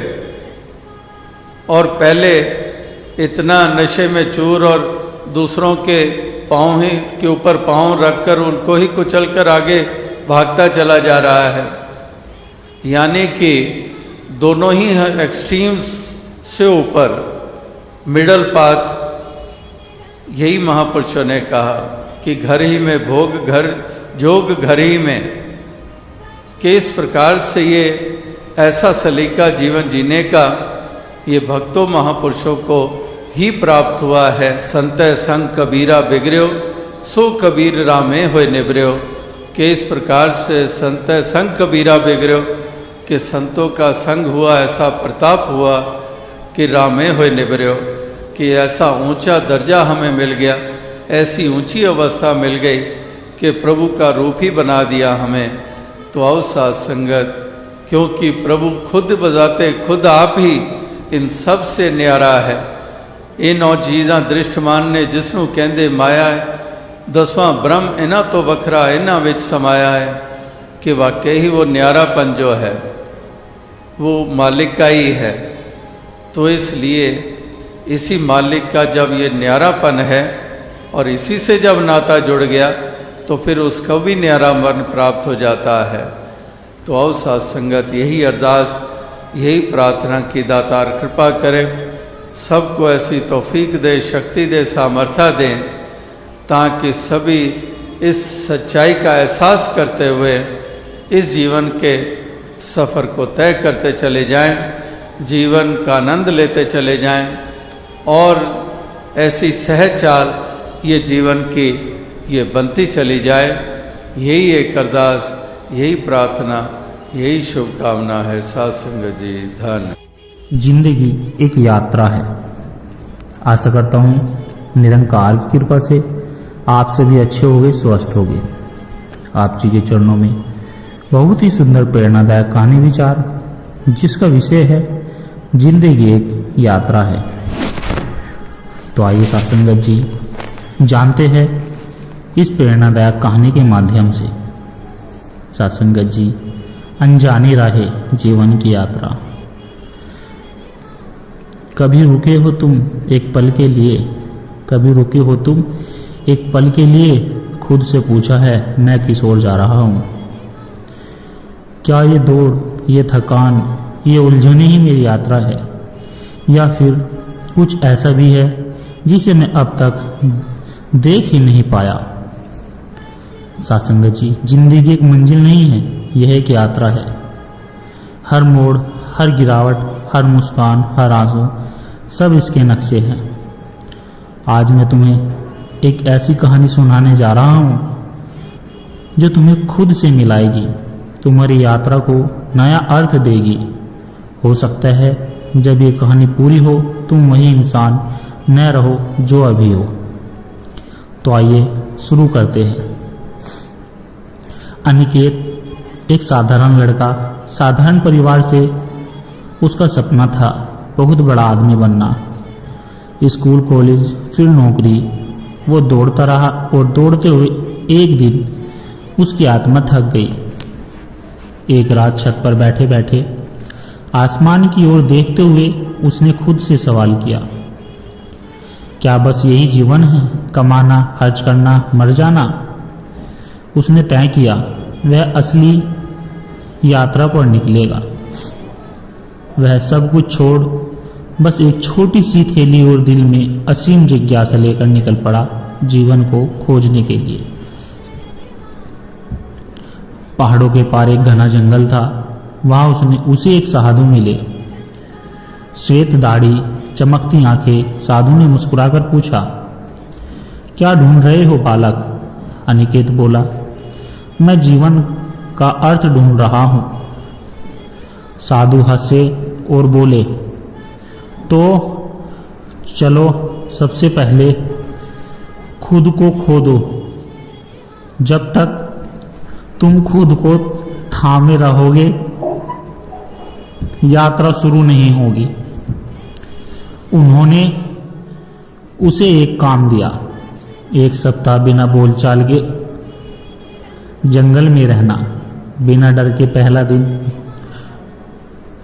और पहले इतना नशे में चूर और दूसरों के पाँव ही के ऊपर पाँव रखकर उनको ही कुचल कर आगे भागता चला जा रहा है, यानी कि दोनों ही एक्सट्रीम्स से ऊपर मिडल पाथ। यही महापुरुषों ने कहा कि घर ही में भोग, घर जोग घर ही में, कि इस प्रकार से ये ऐसा सलीका जीवन जीने का ये भक्तों महापुरुषों को ही प्राप्त हुआ है। संत संग कबीरा बिगड़ो, सो कबीर रामे होए निबर्यो, कि इस प्रकार से संत संग कबीरा बिगड़ो, कि संतों का संग हुआ, ऐसा प्रताप हुआ कि रामे होए निबर्यो, कि ऐसा ऊंचा दर्जा हमें मिल गया, ऐसी ऊंची अवस्था मिल गई कि प्रभु का रूप ही बना दिया हमें। तो आओ साथ संगत, क्योंकि प्रभु खुद बजाते खुद आप ही इन सब से न्यारा है। इन और चीज़ां दृष्टमान ने जिसनों कहते माया है, 10वां ब्रह्म इन्हां तो वखरा इन्हां विच समाया है, कि वाकई ही वो न्यारापन जो है वो मालिक का ही है। तो इसलिए इसी मालिक का जब ये न्यारापन है और इसी से जब नाता जुड़ गया तो फिर उसका भी न्यारापन प्राप्त हो जाता है। तो आओ साथ संगत, यही अरदास, यही प्रार्थना की दातार कृपा करे, सबको ऐसी तौफीक दे, शक्ति दे, सामर्थ्य दे, ताकि सभी इस सच्चाई का एहसास करते हुए इस जीवन के सफ़र को तय करते चले जाएं, जीवन का आनंद लेते चले जाएं और ऐसी सहज चाल ये जीवन की ये बनती चली जाए। यही एक अरदास, यही प्रार्थना, यही शुभकामना है। साथ संगत जी, धन्य। जिंदगी एक यात्रा है। आशा करता हूँ निरंकार की कृपा से आप सभी अच्छे होंगे, स्वस्थ होंगे। आप जी के चरणों में बहुत ही सुंदर प्रेरणादायक कहानी विचार, जिसका विषय है जिंदगी एक यात्रा है। तो आइए सत्संगत जी जानते हैं इस प्रेरणादायक कहानी के माध्यम से सत्संगत जी, अनजानी राहें जीवन की यात्रा। कभी रुके हो तुम एक पल के लिए, कभी रुके हो तुम एक पल के लिए, खुद से पूछा है मैं किस ओर जा रहा हूँ। क्या ये दौड़, ये थकान, ये उलझने ही मेरी यात्रा है, या फिर कुछ ऐसा भी है जिसे मैं अब तक देख ही नहीं पाया। सत्संगत जी, जिंदगी एक मंजिल नहीं है, यह एक यात्रा है। हर मोड़, हर गिरावट, हर मुस्कान, हर आंसू, सब इसके नक्शे हैं। आज मैं तुम्हें एक ऐसी कहानी सुनाने जा रहा हूं जो तुम्हें खुद से मिलाएगी, तुम्हारी यात्रा को नया अर्थ देगी। हो सकता है जब ये कहानी पूरी हो तुम वही इंसान न रहो जो अभी हो। तो आइए शुरू करते हैं। अनिकेत एक साधारण लड़का, साधारण परिवार से। उसका सपना था बहुत बड़ा आदमी बनना। स्कूल, कॉलेज, फिर नौकरी। वो दौड़ता रहा और दौड़ते हुए एक दिन उसकी आत्मा थक गई। एक रात छत पर बैठे बैठे आसमान की ओर देखते हुए उसने खुद से सवाल किया, क्या बस यही जीवन है, कमाना, खर्च करना, मर जाना? उसने तय किया वह असली यात्रा पर निकलेगा। वह सब कुछ छोड़ बस एक छोटी सी थैली और दिल में असीम जिज्ञासा लेकर निकल पड़ा जीवन को खोजने के लिए। पहाड़ों के पार एक घना जंगल था। वहां उसे एक साधु मिले। श्वेत दाढ़ी, चमकती आंखें। साधु ने मुस्कुराकर पूछा, क्या ढूंढ रहे हो बालक? अनिकेत बोला, मैं जीवन का अर्थ ढूंढ रहा हूं। साधु हंसे और बोले, तो चलो सबसे पहले खुद को खोदो। जब तक तुम खुद को थामे रहोगे यात्रा शुरू नहीं होगी। उन्होंने उसे एक काम दिया, 1 सप्ताह बिना बोलचाल के जंगल में रहना, बिना डर के। पहला दिन,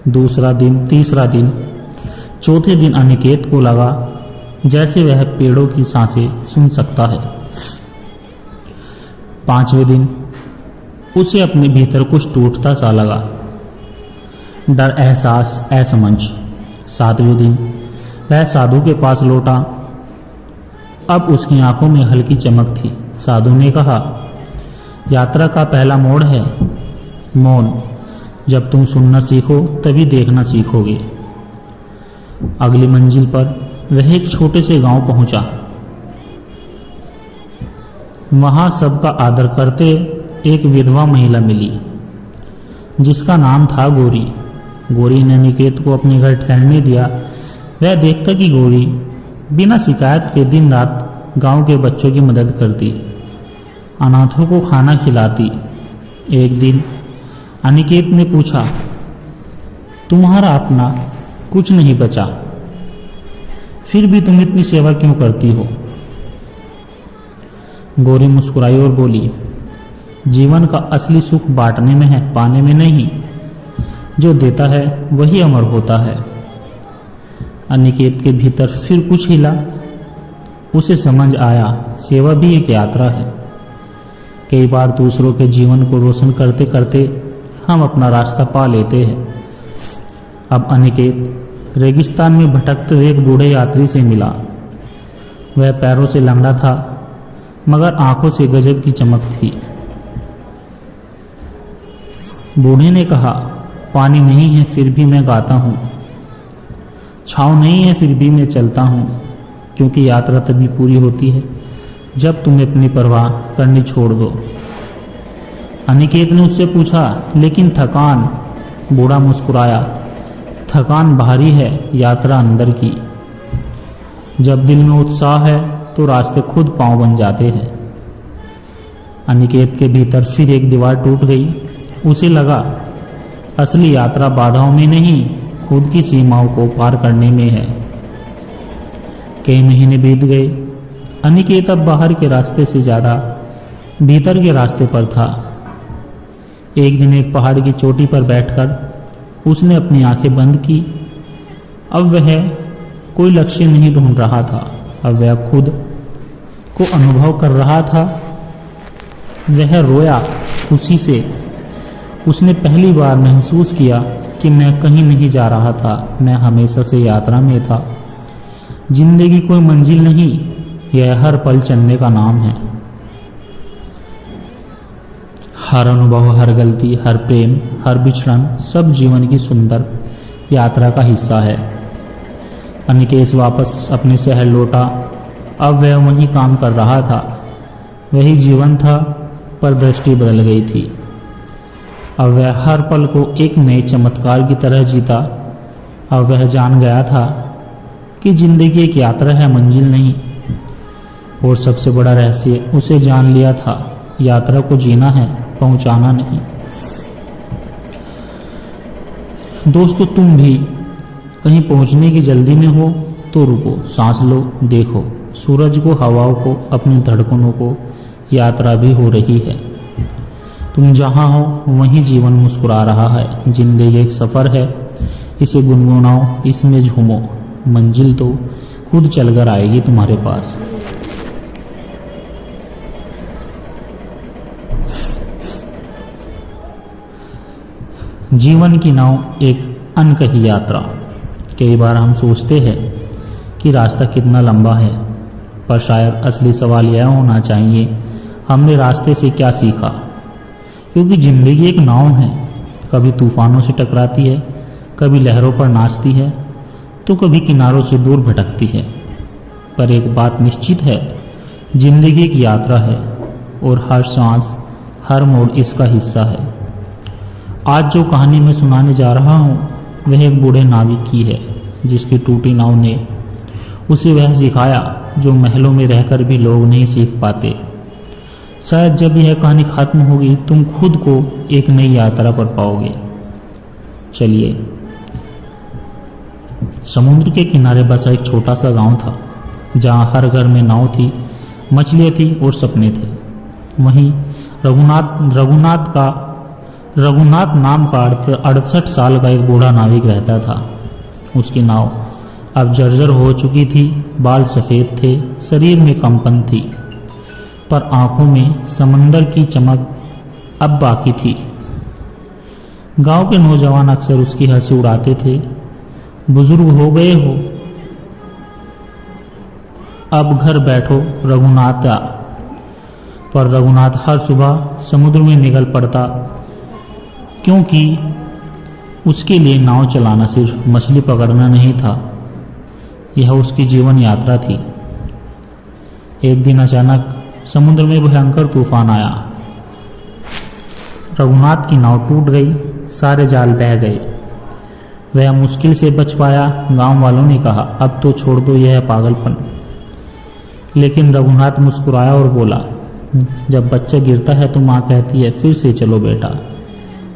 दूसरा दिन, तीसरा दिन। चौथे दिन अनिकेत को लगा जैसे वह पेड़ों की सांसें सुन सकता है। 5वें दिन उसे अपने भीतर कुछ टूटता सा लगा, डर, एहसास, असमंझ। 7वें दिन वह साधु के पास लौटा। अब उसकी आंखों में हल्की चमक थी। साधु ने कहा, यात्रा का पहला मोड़ है मौन। जब तुम सुनना सीखो तभी देखना सीखोगे। अगली मंजिल पर वह एक छोटे से गांव पहुंचा। वहां सबका आदर करते एक विधवा महिला मिली जिसका नाम था गौरी। गौरी ने अनिकेत को अपने घर ठहरने दिया। वह देखता कि गौरी बिना शिकायत के दिन रात गांव के बच्चों की मदद करती, अनाथों को खाना खिलाती। एक दिन अनिकेत ने पूछा, तुम्हारा अपना कुछ नहीं बचा, फिर भी तुम इतनी सेवा क्यों करती हो? गौरी मुस्कुराई और बोली, जीवन का असली सुख बांटने में है, पाने में नहीं। जो देता है वही अमर होता है। अनिकेत के भीतर फिर कुछ हिला। उसे समझ आया सेवा भी एक यात्रा है। कई बार दूसरों के जीवन को रोशन करते करते हम अपना रास्ता पा लेते हैं। अब अनिकेत रेगिस्तान में भटकते हुए एक बूढ़े यात्री से मिला। वह पैरों से लंगड़ा था मगर आंखों से गजब की चमक थी। बूढ़े ने कहा, पानी नहीं है फिर भी मैं गाता हूँ, छाँव नहीं है फिर भी मैं चलता हूँ, क्योंकि यात्रा तभी पूरी होती है जब तुम अपनी परवाह करनी छोड़ दो। अनिकेत ने उससे पूछा, लेकिन थकान? बूढ़ा मुस्कुराया, थकान बाहरी है, यात्रा अंदर की। जब दिल में उत्साह है तो रास्ते खुद पांव बन जाते हैं। अनिकेत के भीतर फिर एक दीवार टूट गई। उसे लगा असली यात्रा बाधाओं में नहीं, खुद की सीमाओं को पार करने में है। कई महीने बीत गए। अनिकेत अब बाहर के रास्ते से ज्यादा भीतर के रास्ते पर था। एक दिन एक पहाड़ की चोटी पर बैठकर उसने अपनी आंखें बंद की। अब वह कोई लक्ष्य नहीं ढूंढ रहा था, अब वह खुद को अनुभव कर रहा था। वह रोया खुशी से। उसने पहली बार महसूस किया कि मैं कहीं नहीं जा रहा था, मैं हमेशा से यात्रा में था। जिंदगी कोई मंजिल नहीं, यह हर पल चलने का नाम है। हर अनुभव, हर गलती, हर प्रेम, हर बिछड़न, सब जीवन की सुंदर यात्रा का हिस्सा है। अनिकेश वापस अपने शहर लौटा। अब वह वही काम कर रहा था, वही जीवन था, पर दृष्टि बदल गई थी। अब वह हर पल को एक नए चमत्कार की तरह जीता। अब वह जान गया था कि जिंदगी एक यात्रा है, मंजिल नहीं। और सबसे बड़ा रहस्य उसे जान लिया था, यात्रा को जीना है, पहुंचाना नहीं। दोस्तों, तुम भी कहीं पहुंचने की जल्दी में हो तो रुको, सांस लो, देखो सूरज को, हवाओं को, अपनी धड़कनों को। यात्रा भी हो रही है। तुम जहां हो वहीं जीवन मुस्कुरा रहा है। जिंदगी एक सफर है, इसे गुनगुनाओ, इसमें झूमो। मंजिल तो खुद चलकर आएगी तुम्हारे पास। जीवन की नाव एक अनकही यात्रा। कई बार हम सोचते हैं कि रास्ता कितना लंबा है, पर शायद असली सवाल यह होना चाहिए, हमने रास्ते से क्या सीखा। क्योंकि जिंदगी एक नाव है, कभी तूफानों से टकराती है, कभी लहरों पर नाचती है, तो कभी किनारों से दूर भटकती है। पर एक बात निश्चित है, जिंदगी एक यात्रा है और हर सांस, हर मोड़ इसका हिस्सा है। आज जो कहानी मैं सुनाने जा रहा हूँ वह एक बूढ़े नाविक की है, जिसकी टूटी नाव ने उसे वह सिखाया जो महलों में रहकर भी लोग नहीं सीख पाते। शायद जब यह कहानी खत्म होगी तुम खुद को एक नई यात्रा पर पाओगे। चलिए। समुद्र के किनारे बसा एक छोटा सा गांव था, जहां हर घर में नाव थी, मछलियां थी और सपने थे। वहीं रघुनाथ नाम का 68 साल का एक बूढ़ा नाविक रहता था। उसकी नाव अब जर्जर हो चुकी थी, बाल सफ़ेद थे, शरीर में कंपन थी, पर आंखों में समंदर की चमक अब बाकी थी। गांव के नौजवान अक्सर उसकी हंसी उड़ाते थे। बुजुर्ग हो गए हो, अब घर बैठो रघुनाथ। पर रघुनाथ हर सुबह समुद्र में निकल पड़ता, क्योंकि उसके लिए नाव चलाना सिर्फ मछली पकड़ना नहीं था, यह उसकी जीवन यात्रा थी। एक दिन अचानक समुद्र में भयंकर तूफान आया। रघुनाथ की नाव टूट गई, सारे जाल बह गए। वह मुश्किल से बच पाया। गांव वालों ने कहा, अब तो छोड़ दो यह पागलपन। लेकिन रघुनाथ मुस्कुराया और बोला, जब बच्चा गिरता है तो माँ कहती है, फिर से चलो बेटा।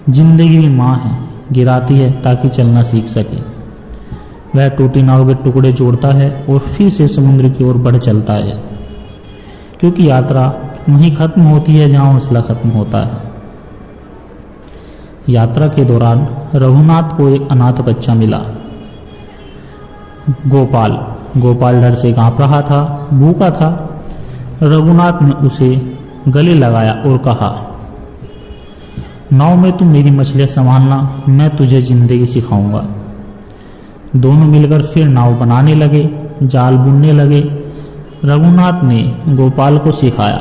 जिंदगी भी माँ है, गिराती है ताकि चलना सीख सके। वह टूटी नाव के टुकड़े जोड़ता है और फिर से समुद्र की ओर बढ़ चलता है, क्योंकि यात्रा वहीं खत्म होती है जहां हौसला खत्म होता है। यात्रा के दौरान रघुनाथ को एक अनाथ बच्चा मिला, गोपाल डर से कांप रहा था, भूखा था। रघुनाथ ने उसे गले लगाया और कहा, नाव में तुम मेरी मछलियां संभालना, मैं तुझे जिंदगी सिखाऊंगा। दोनों मिलकर फिर नाव बनाने लगे, जाल बुनने लगे। रघुनाथ ने गोपाल को सिखाया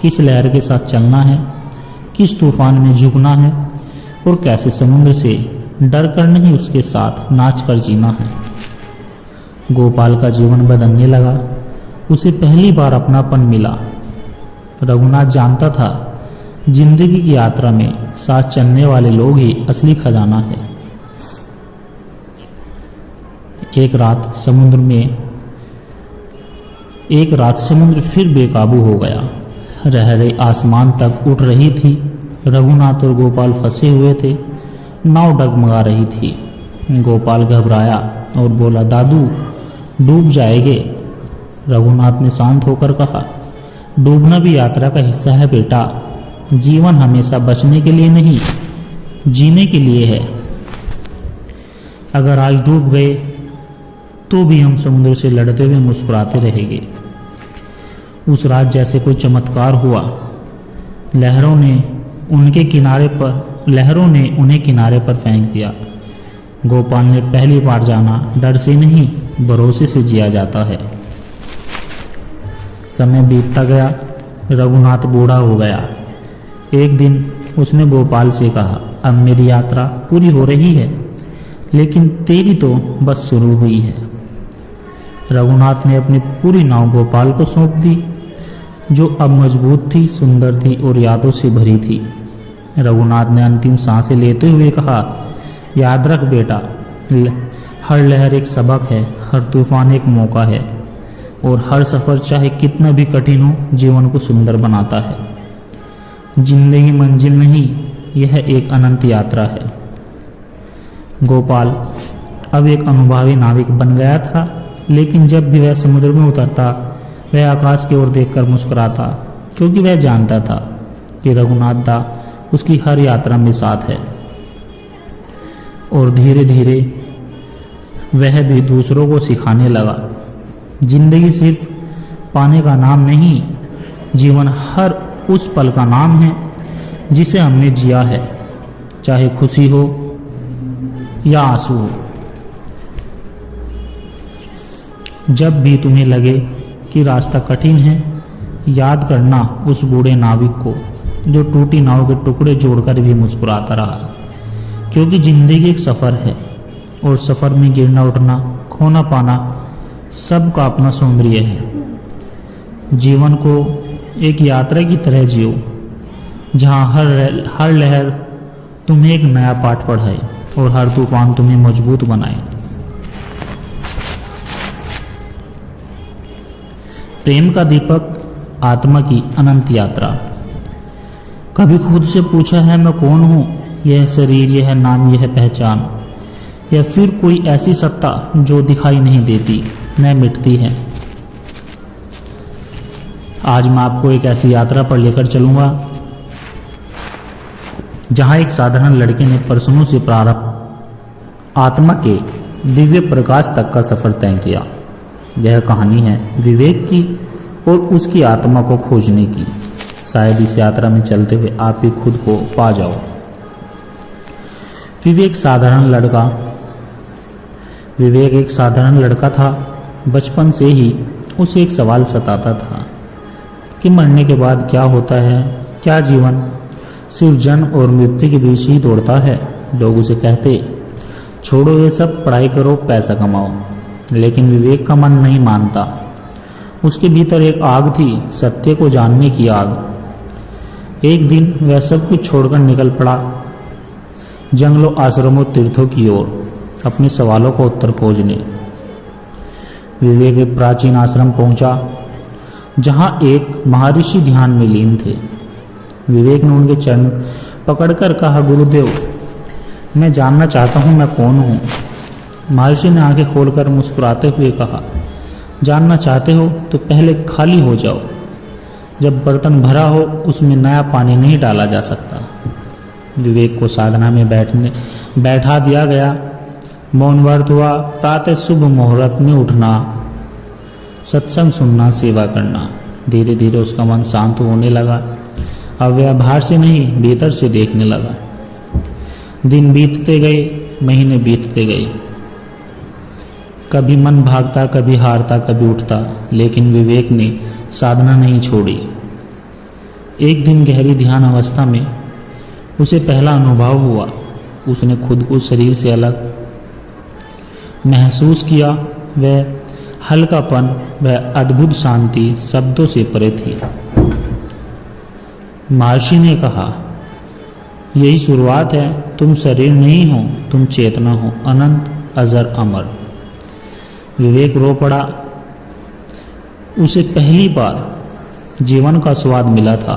किस लहर के साथ चलना है, किस तूफान में झुकना है और कैसे समुद्र से डर कर नहीं उसके साथ नाच कर जीना है। गोपाल का जीवन बदलने लगा, उसे पहली बार अपनापन मिला। रघुनाथ जानता था जिंदगी की यात्रा में साथ चलने वाले लोग ही असली खजाना है। एक रात समुद्र फिर बेकाबू हो गया। लहरें आसमान तक उठ रही थी। रघुनाथ और गोपाल फंसे हुए थे, नाव डगमगा रही थी। गोपाल घबराया और बोला, दादू डूब जाएंगे। रघुनाथ ने शांत होकर कहा, डूबना भी यात्रा का हिस्सा है बेटा। जीवन हमेशा बचने के लिए नहीं, जीने के लिए है। अगर आज डूब गए तो भी हम समुद्र से लड़ते हुए मुस्कुराते रहेंगे। उस रात जैसे कोई चमत्कार हुआ, लहरों ने उन्हें किनारे पर फेंक दिया। गोपाल ने पहली बार जाना डर से नहीं, भरोसे से जिया जाता है। समय बीतता गया, रघुनाथ बूढ़ा हो गया। एक दिन उसने गोपाल से कहा, अब मेरी यात्रा पूरी हो रही है, लेकिन तेरी तो बस शुरू हुई है। रघुनाथ ने अपनी पूरी नाव गोपाल को सौंप दी, जो अब मजबूत थी, सुंदर थी और यादों से भरी थी। रघुनाथ ने अंतिम सांसें लेते हुए कहा, याद रख बेटा, हर लहर एक सबक है, हर तूफान एक मौका है, और हर सफर चाहे कितना भी कठिन हो, जीवन को सुंदर बनाता है। जिंदगी मंजिल नहीं, यह एक अनंत यात्रा है। गोपाल अब एक अनुभवी नाविक बन गया था, लेकिन जब भी वह समुद्र में उतरता, वह आकाश की ओर देखकर मुस्कुराता, क्योंकि वह जानता था कि रघुनाथ दा उसकी हर यात्रा में साथ है। और धीरे धीरे वह भी दूसरों को सिखाने लगा, जिंदगी सिर्फ पाने का नाम नहीं, जीवन हर उस पल का नाम है जिसे हमने जिया है, चाहे खुशी हो या आंसू हो। जब भी तुम्हें लगे कि रास्ता कठिन है, याद करना उस बूढ़े नाविक को जो टूटी नाव के टुकड़े जोड़कर भी मुस्कुराता रहा, क्योंकि जिंदगी एक सफर है और सफर में गिरना उठना, खोना पाना सबका अपना सौंदर्य है। जीवन को एक यात्रा की तरह जियो, जहां हर लहर तुम्हें एक नया पाठ पढ़ाए और हर तूफान तुम्हें मजबूत बनाए। प्रेम का दीपक, आत्मा की अनंत यात्रा। कभी खुद से पूछा है मैं कौन हूं? यह शरीर, यह नाम, यह पहचान, या फिर कोई ऐसी सत्ता जो दिखाई नहीं देती, न मिटती है। आज मैं आपको एक ऐसी यात्रा पर लेकर चलूंगा जहां एक साधारण लड़के ने प्रश्नों से प्रारंभ आत्मा के दिव्य प्रकाश तक का सफर तय किया। यह कहानी है विवेक की और उसकी आत्मा को खोजने की। शायद इस यात्रा में चलते हुए आप भी खुद को पा जाओ। विवेक एक साधारण लड़का था। बचपन से ही उसे एक सवाल सताता था कि मरने के बाद क्या होता है? क्या जीवन सिर्फ जन्म और मृत्यु के बीच ही दौड़ता है? लोग उसे कहते, छोड़ो ये सब, पढ़ाई करो, पैसा कमाओ। लेकिन विवेक का मन नहीं मानता। उसके भीतर एक आग थी, सत्य को जानने की आग। एक दिन वह सब कुछ छोड़कर निकल पड़ा, जंगलों, आश्रमों, तीर्थों की ओर, अपने सवालों का उत्तर खोजने। विवेक एक प्राचीन आश्रम पहुंचा, जहां एक महर्षि ध्यान में लीन थे। विवेक ने उनके चरण पकड़कर कहा, गुरुदेव, मैं जानना चाहता हूं मैं कौन हूं। महर्षि ने आंखें खोलकर मुस्कुराते हुए कहा, जानना चाहते हो तो पहले खाली हो जाओ। जब बर्तन भरा हो उसमें नया पानी नहीं डाला जा सकता। विवेक को साधना में बैठा दिया गया। मौन व्रत हुआ। प्रातः शुभ मुहूर्त में उठना, सत्संग सुनना, सेवा करना। धीरे धीरे उसका मन शांत होने लगा। अब वह बाहर से नहीं, भीतर से देखने लगा। दिन बीतते गए, महीने बीतते गए। कभी मन भागता, कभी हारता, कभी उठता, लेकिन विवेक ने साधना नहीं छोड़ी। एक दिन गहरी ध्यान अवस्था में उसे पहला अनुभव हुआ। उसने खुद को शरीर से अलग महसूस किया। वह हल्कापन, वह अद्भुत शांति शब्दों से परे थी। महर्षि ने कहा, यही शुरुआत है। तुम शरीर नहीं हो, तुम चेतना हो, अनंत, अजर, अमर। विवेक रो पड़ा। उसे पहली बार जीवन का स्वाद मिला था,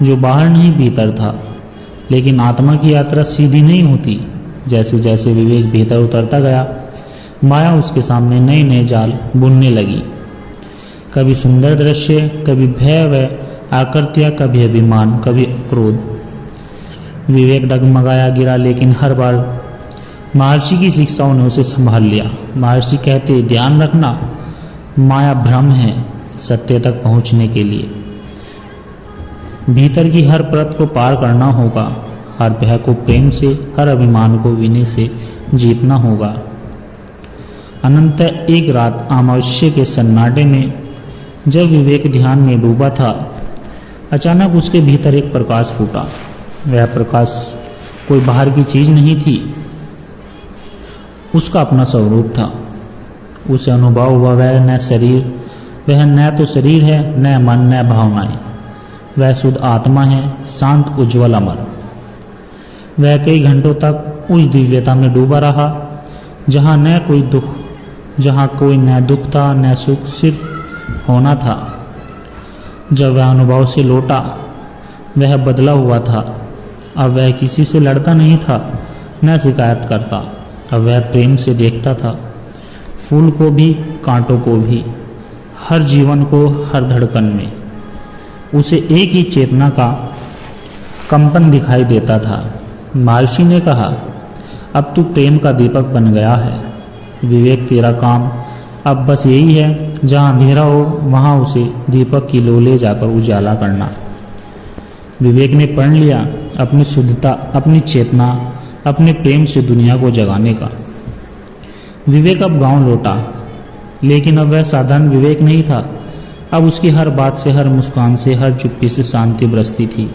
जो बाहर नहीं भीतर था। लेकिन आत्मा की यात्रा सीधी नहीं होती। जैसे जैसे विवेक भीतर उतरता गया, माया उसके सामने नए नए जाल बुनने लगी। कभी सुंदर दृश्य, कभी भय व आकृतियाँ, कभी अभिमान, कभी क्रोध। विवेक डगमगाया गिरा, लेकिन हर बार महर्षि की शिक्षाओं ने उसे संभाल लिया। महर्षि कहते, ध्यान रखना, माया भ्रम है सत्य तक पहुंचने के लिए। भीतर की हर परत को पार करना होगा, हर भय को प्रेम से, हर अभिमान को विनय से जीतना होगा। अनंत एक रात अमावस्या के सन्नाटे में जब विवेक ध्यान में डूबा था, अचानक उसके भीतर एक प्रकाश फूटा। वह प्रकाश कोई बाहर की चीज नहीं थी, उसका अपना स्वरूप था। उसे अनुभव हुआ वह न तो शरीर है, न मन, न भावनाएं। वह शुद्ध आत्मा है, शांत, उज्ज्वल, अमर। वह कई घंटों तक उस दिव्यता में डूबा रहा जहाँ कोई न दुख था न सुख, सिर्फ होना था। जब वह अनुभव से लौटा, वह बदला हुआ था। अब वह किसी से लड़ता नहीं था, न शिकायत करता। अब वह प्रेम से देखता था, फूल को भी, कांटों को भी, हर जीवन को, हर धड़कन में। उसे एक ही चेतना का कंपन दिखाई देता था। महर्षि ने कहा, अब तू प्रेम का दीपक बन गया है। विवेक, तेरा काम अब बस यही है, जहाँ अंधेरा हो वहाँ उसे दीपक की लो ले जाकर उजाला करना। विवेक ने पढ़ लिया अपनी शुद्धता, अपनी चेतना, अपने प्रेम से दुनिया को जगाने का। विवेक अब गांव लौटा, लेकिन अब वह साधारण विवेक नहीं था। अब उसकी हर बात से, हर मुस्कान से, हर चुप्पी से शांति बरसती थी।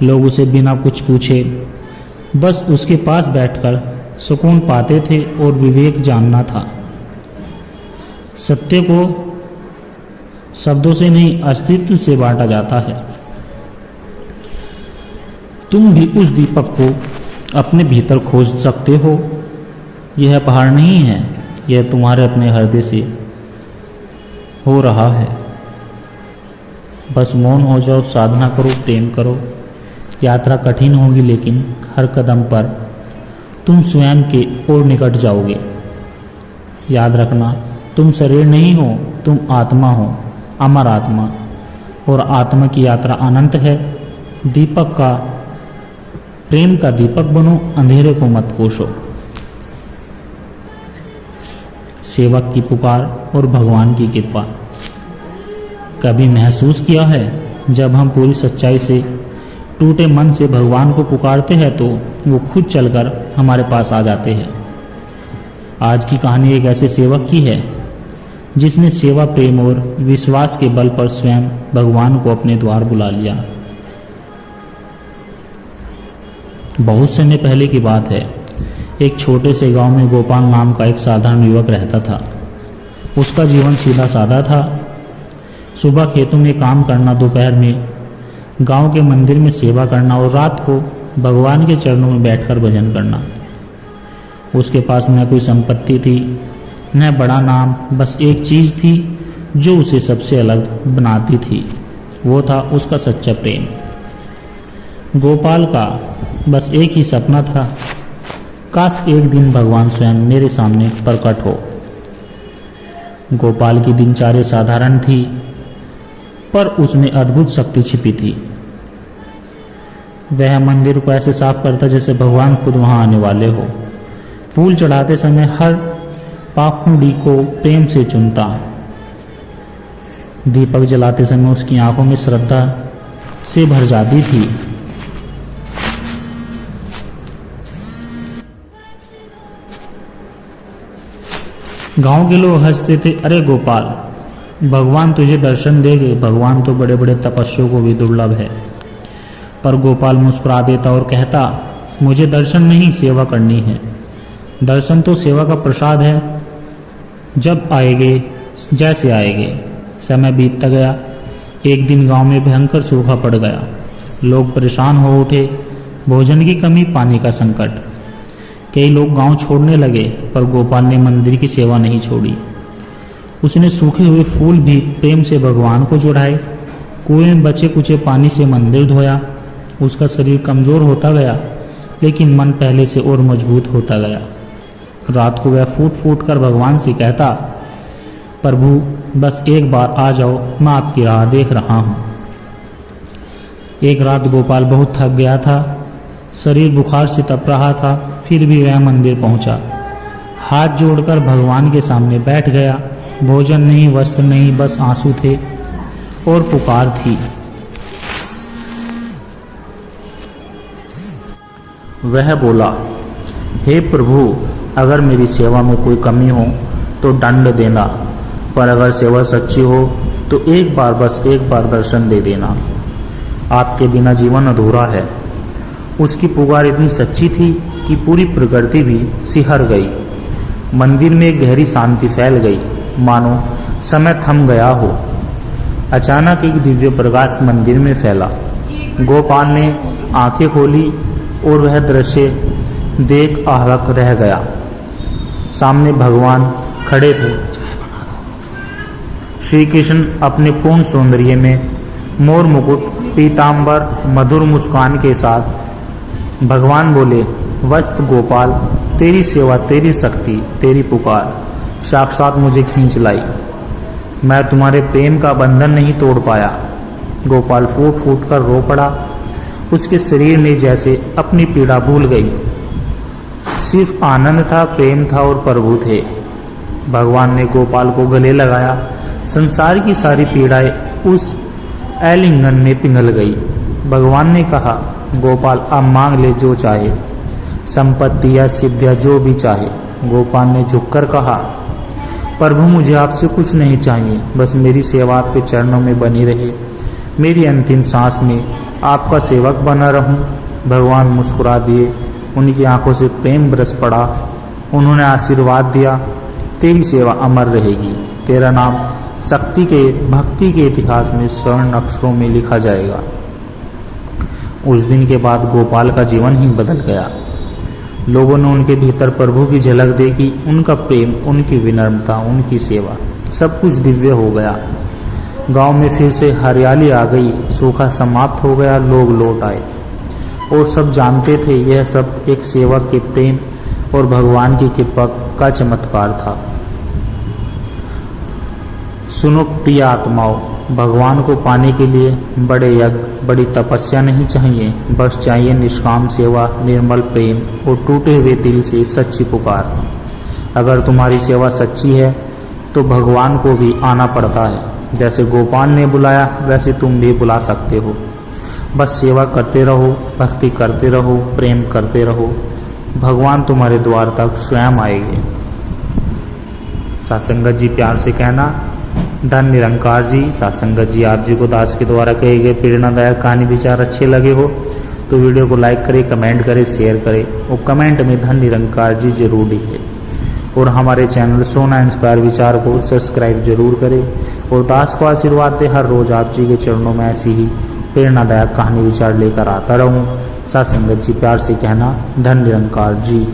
लोग उसे बिना कुछ पूछे बस उसके पास बैठकर सुकून पाते थे। और विवेक जानना था, सत्य को शब्दों से नहीं, अस्तित्व से बांटा जाता है। तुम भी उस दीपक को अपने भीतर खोज सकते हो। यह पहाड़ नहीं है, यह तुम्हारे अपने हृदय से हो रहा है। बस मौन हो जाओ, साधना करो, प्रेम करो। यात्रा कठिन होगी, लेकिन हर कदम पर तुम स्वयं के और निकट जाओगे। याद रखना, तुम शरीर नहीं हो, तुम आत्मा हो, अमर आत्मा। और आत्मा की यात्रा अनंत है। दीपक का, प्रेम का दीपक बनो, अंधेरे को मत कोसो। सेवक की पुकार और भगवान की कृपा। कभी महसूस किया है, जब हम पूरी सच्चाई से, टूटे मन से भगवान को पुकारते हैं तो वो खुद चलकर हमारे पास आ जाते हैं। आज की कहानी एक ऐसे सेवक की है जिसने सेवा, प्रेम और विश्वास के बल पर स्वयं भगवान को अपने द्वार बुला लिया। बहुत समय पहले की बात है। एक छोटे से गांव में गोपाल नाम का एक साधारण युवक रहता था। उसका जीवन सीधा साधा था। सुबह खेतों में काम करना, दोपहर में गांव के मंदिर में सेवा करना और रात को भगवान के चरणों में बैठकर भजन करना। उसके पास न कोई संपत्ति थी, न बड़ा नाम, बस एक चीज थी जो उसे सबसे अलग बनाती थी। वो था उसका सच्चा प्रेम। गोपाल का बस एक ही सपना था, काश एक दिन भगवान स्वयं मेरे सामने प्रकट हो। गोपाल की दिनचर्या साधारण थी, पर उसमें अद्भुत शक्ति छिपी थी। वह मंदिर को ऐसे साफ करता जैसे भगवान खुद वहां आने वाले हो। फूल चढ़ाते समय हर पाखुड़ी को प्रेम से चुनता। दीपक जलाते समय उसकी आंखों में श्रद्धा से भर जाती थी। गांव के लोग हंसते थे, अरे गोपाल, भगवान तुझे दर्शन देंगे। भगवान तो बड़े बड़े तपस्वियों को भी दुर्लभ है। पर गोपाल मुस्कुरा देता और कहता, मुझे दर्शन नहीं, सेवा करनी है। दर्शन तो सेवा का प्रसाद है, जब आएंगे जैसे आएंगे। समय बीतता गया। एक दिन गांव में भयंकर सूखा पड़ गया। लोग परेशान हो उठे। भोजन की कमी, पानी का संकट। कई लोग गांव छोड़ने लगे, पर गोपाल ने मंदिर की सेवा नहीं छोड़ी। उसने सूखे हुए फूल भी प्रेम से भगवान को चढ़ाए। कुएं में बचे कुचे पानी से मंदिर धोया। उसका शरीर कमजोर होता गया, लेकिन मन पहले से और मजबूत होता गया। रात को वह फूट फूट कर भगवान से कहता, प्रभु बस एक बार आ जाओ, मैं आपकी राह देख रहा हूँ। एक रात गोपाल बहुत थक गया था, शरीर बुखार से तप रहा था, फिर भी वह मंदिर पहुंचा। हाथ जोड़कर भगवान के सामने बैठ गया। भोजन नहीं, वस्त्र नहीं, बस आंसू थे और पुकार थी। वह बोला, हे प्रभु, अगर मेरी सेवा में कोई कमी हो तो दंड देना, पर अगर सेवा सच्ची हो तो एक बार, बस एक बार दर्शन दे देना। आपके बिना जीवन अधूरा है। उसकी पुकार इतनी सच्ची थी कि पूरी प्रकृति भी सिहर गई। मंदिर में एक गहरी शांति फैल गई, मानो समय थम गया हो। अचानक एक दिव्य प्रकाश मंदिर में फैला। गोपाल ने आंखें खोली और वह दृश्य देख अवाक रह गया। सामने भगवान खड़े थे। श्री कृष्ण अपने पूर्ण सौंदर्य में, मोर मुकुट, पीतांबर, मधुर मुस्कान के साथ। भगवान बोले, वस्त गोपाल, तेरी सेवा, तेरी शक्ति, तेरी पुकार साक्षात मुझे खींच लाई। मैं तुम्हारे प्रेम का बंधन नहीं तोड़ पाया। गोपाल फूट फूट कर रो पड़ा। उसके शरीर में जैसे अपनी पीड़ा भूल गई। सिर्फ आनंद था, प्रेम था और प्रभु थे। भगवान ने गोपाल को गले लगाया। संसार की सारी पीड़ाएं उस आलिंगन में पिघल गई। भगवान ने कहा, गोपाल अब मांग ले जो चाहे, संपत्ति या सिद्धियां जो भी चाहे। गोपाल ने झुककर कहा, प्रभु मुझे आपसे कुछ नहीं चाहिए, बस मेरी सेवा आपके चरणों में बनी रहे। मेरी अंतिम सांस में आपका सेवक बना रहूं। भगवान मुस्कुरा दिए। उनकी आंखों से प्रेम बरस पड़ा। उन्होंने आशीर्वाद दिया, तेरी सेवा अमर रहेगी। तेरा नाम शक्ति के, भक्ति के इतिहास में स्वर्ण अक्षरों में लिखा जाएगा। उस दिन के बाद गोपाल का जीवन ही बदल गया। लोगों ने उनके भीतर प्रभु की झलक देखी। उनका प्रेम, उनकी विनम्रता, उनकी सेवा, सब कुछ दिव्य हो गया। गांव में फिर से हरियाली आ गई। सूखा समाप्त हो गया। लोग लौट आए और सब जानते थे यह सब एक सेवक के प्रेम और भगवान की कृपा का चमत्कार था। सुनो प्रिय आत्माओं, भगवान को पाने के लिए बड़े यज्ञ, बड़ी तपस्या नहीं चाहिए। बस चाहिए निष्काम सेवा, निर्मल प्रेम और टूटे हुए दिल से सच्ची पुकार। अगर तुम्हारी सेवा सच्ची है तो भगवान को भी आना पड़ता है। जैसे गोपाल ने बुलाया वैसे तुम भी बुला सकते हो। बस सेवा करते रहो, भक्ति करते रहो, प्रेम करते रहो। भगवान तुम्हारे द्वार तक स्वयं आएंगे। सत्संगत जी प्यार से कहना, धन निरंकार जी। सत्संगत जी, आप जी को दास के द्वारा कहे गए प्रेरणादायक कहानी विचार अच्छे लगे हो तो वीडियो को लाइक करें, कमेंट करें, शेयर करें और कमेंट में धन निरंकार जी जरूर लिखें। और हमारे चैनल सोना इंस्पायर विचार को सब्सक्राइब जरूर करें और दास को आशीर्वाद दे। हर रोज आप जी के चरणों में ऐसी ही प्रेरणादायक कहानी विचार लेकर आता रहूं। सत्संगत जी प्यार से कहना, धन निरंकार जी।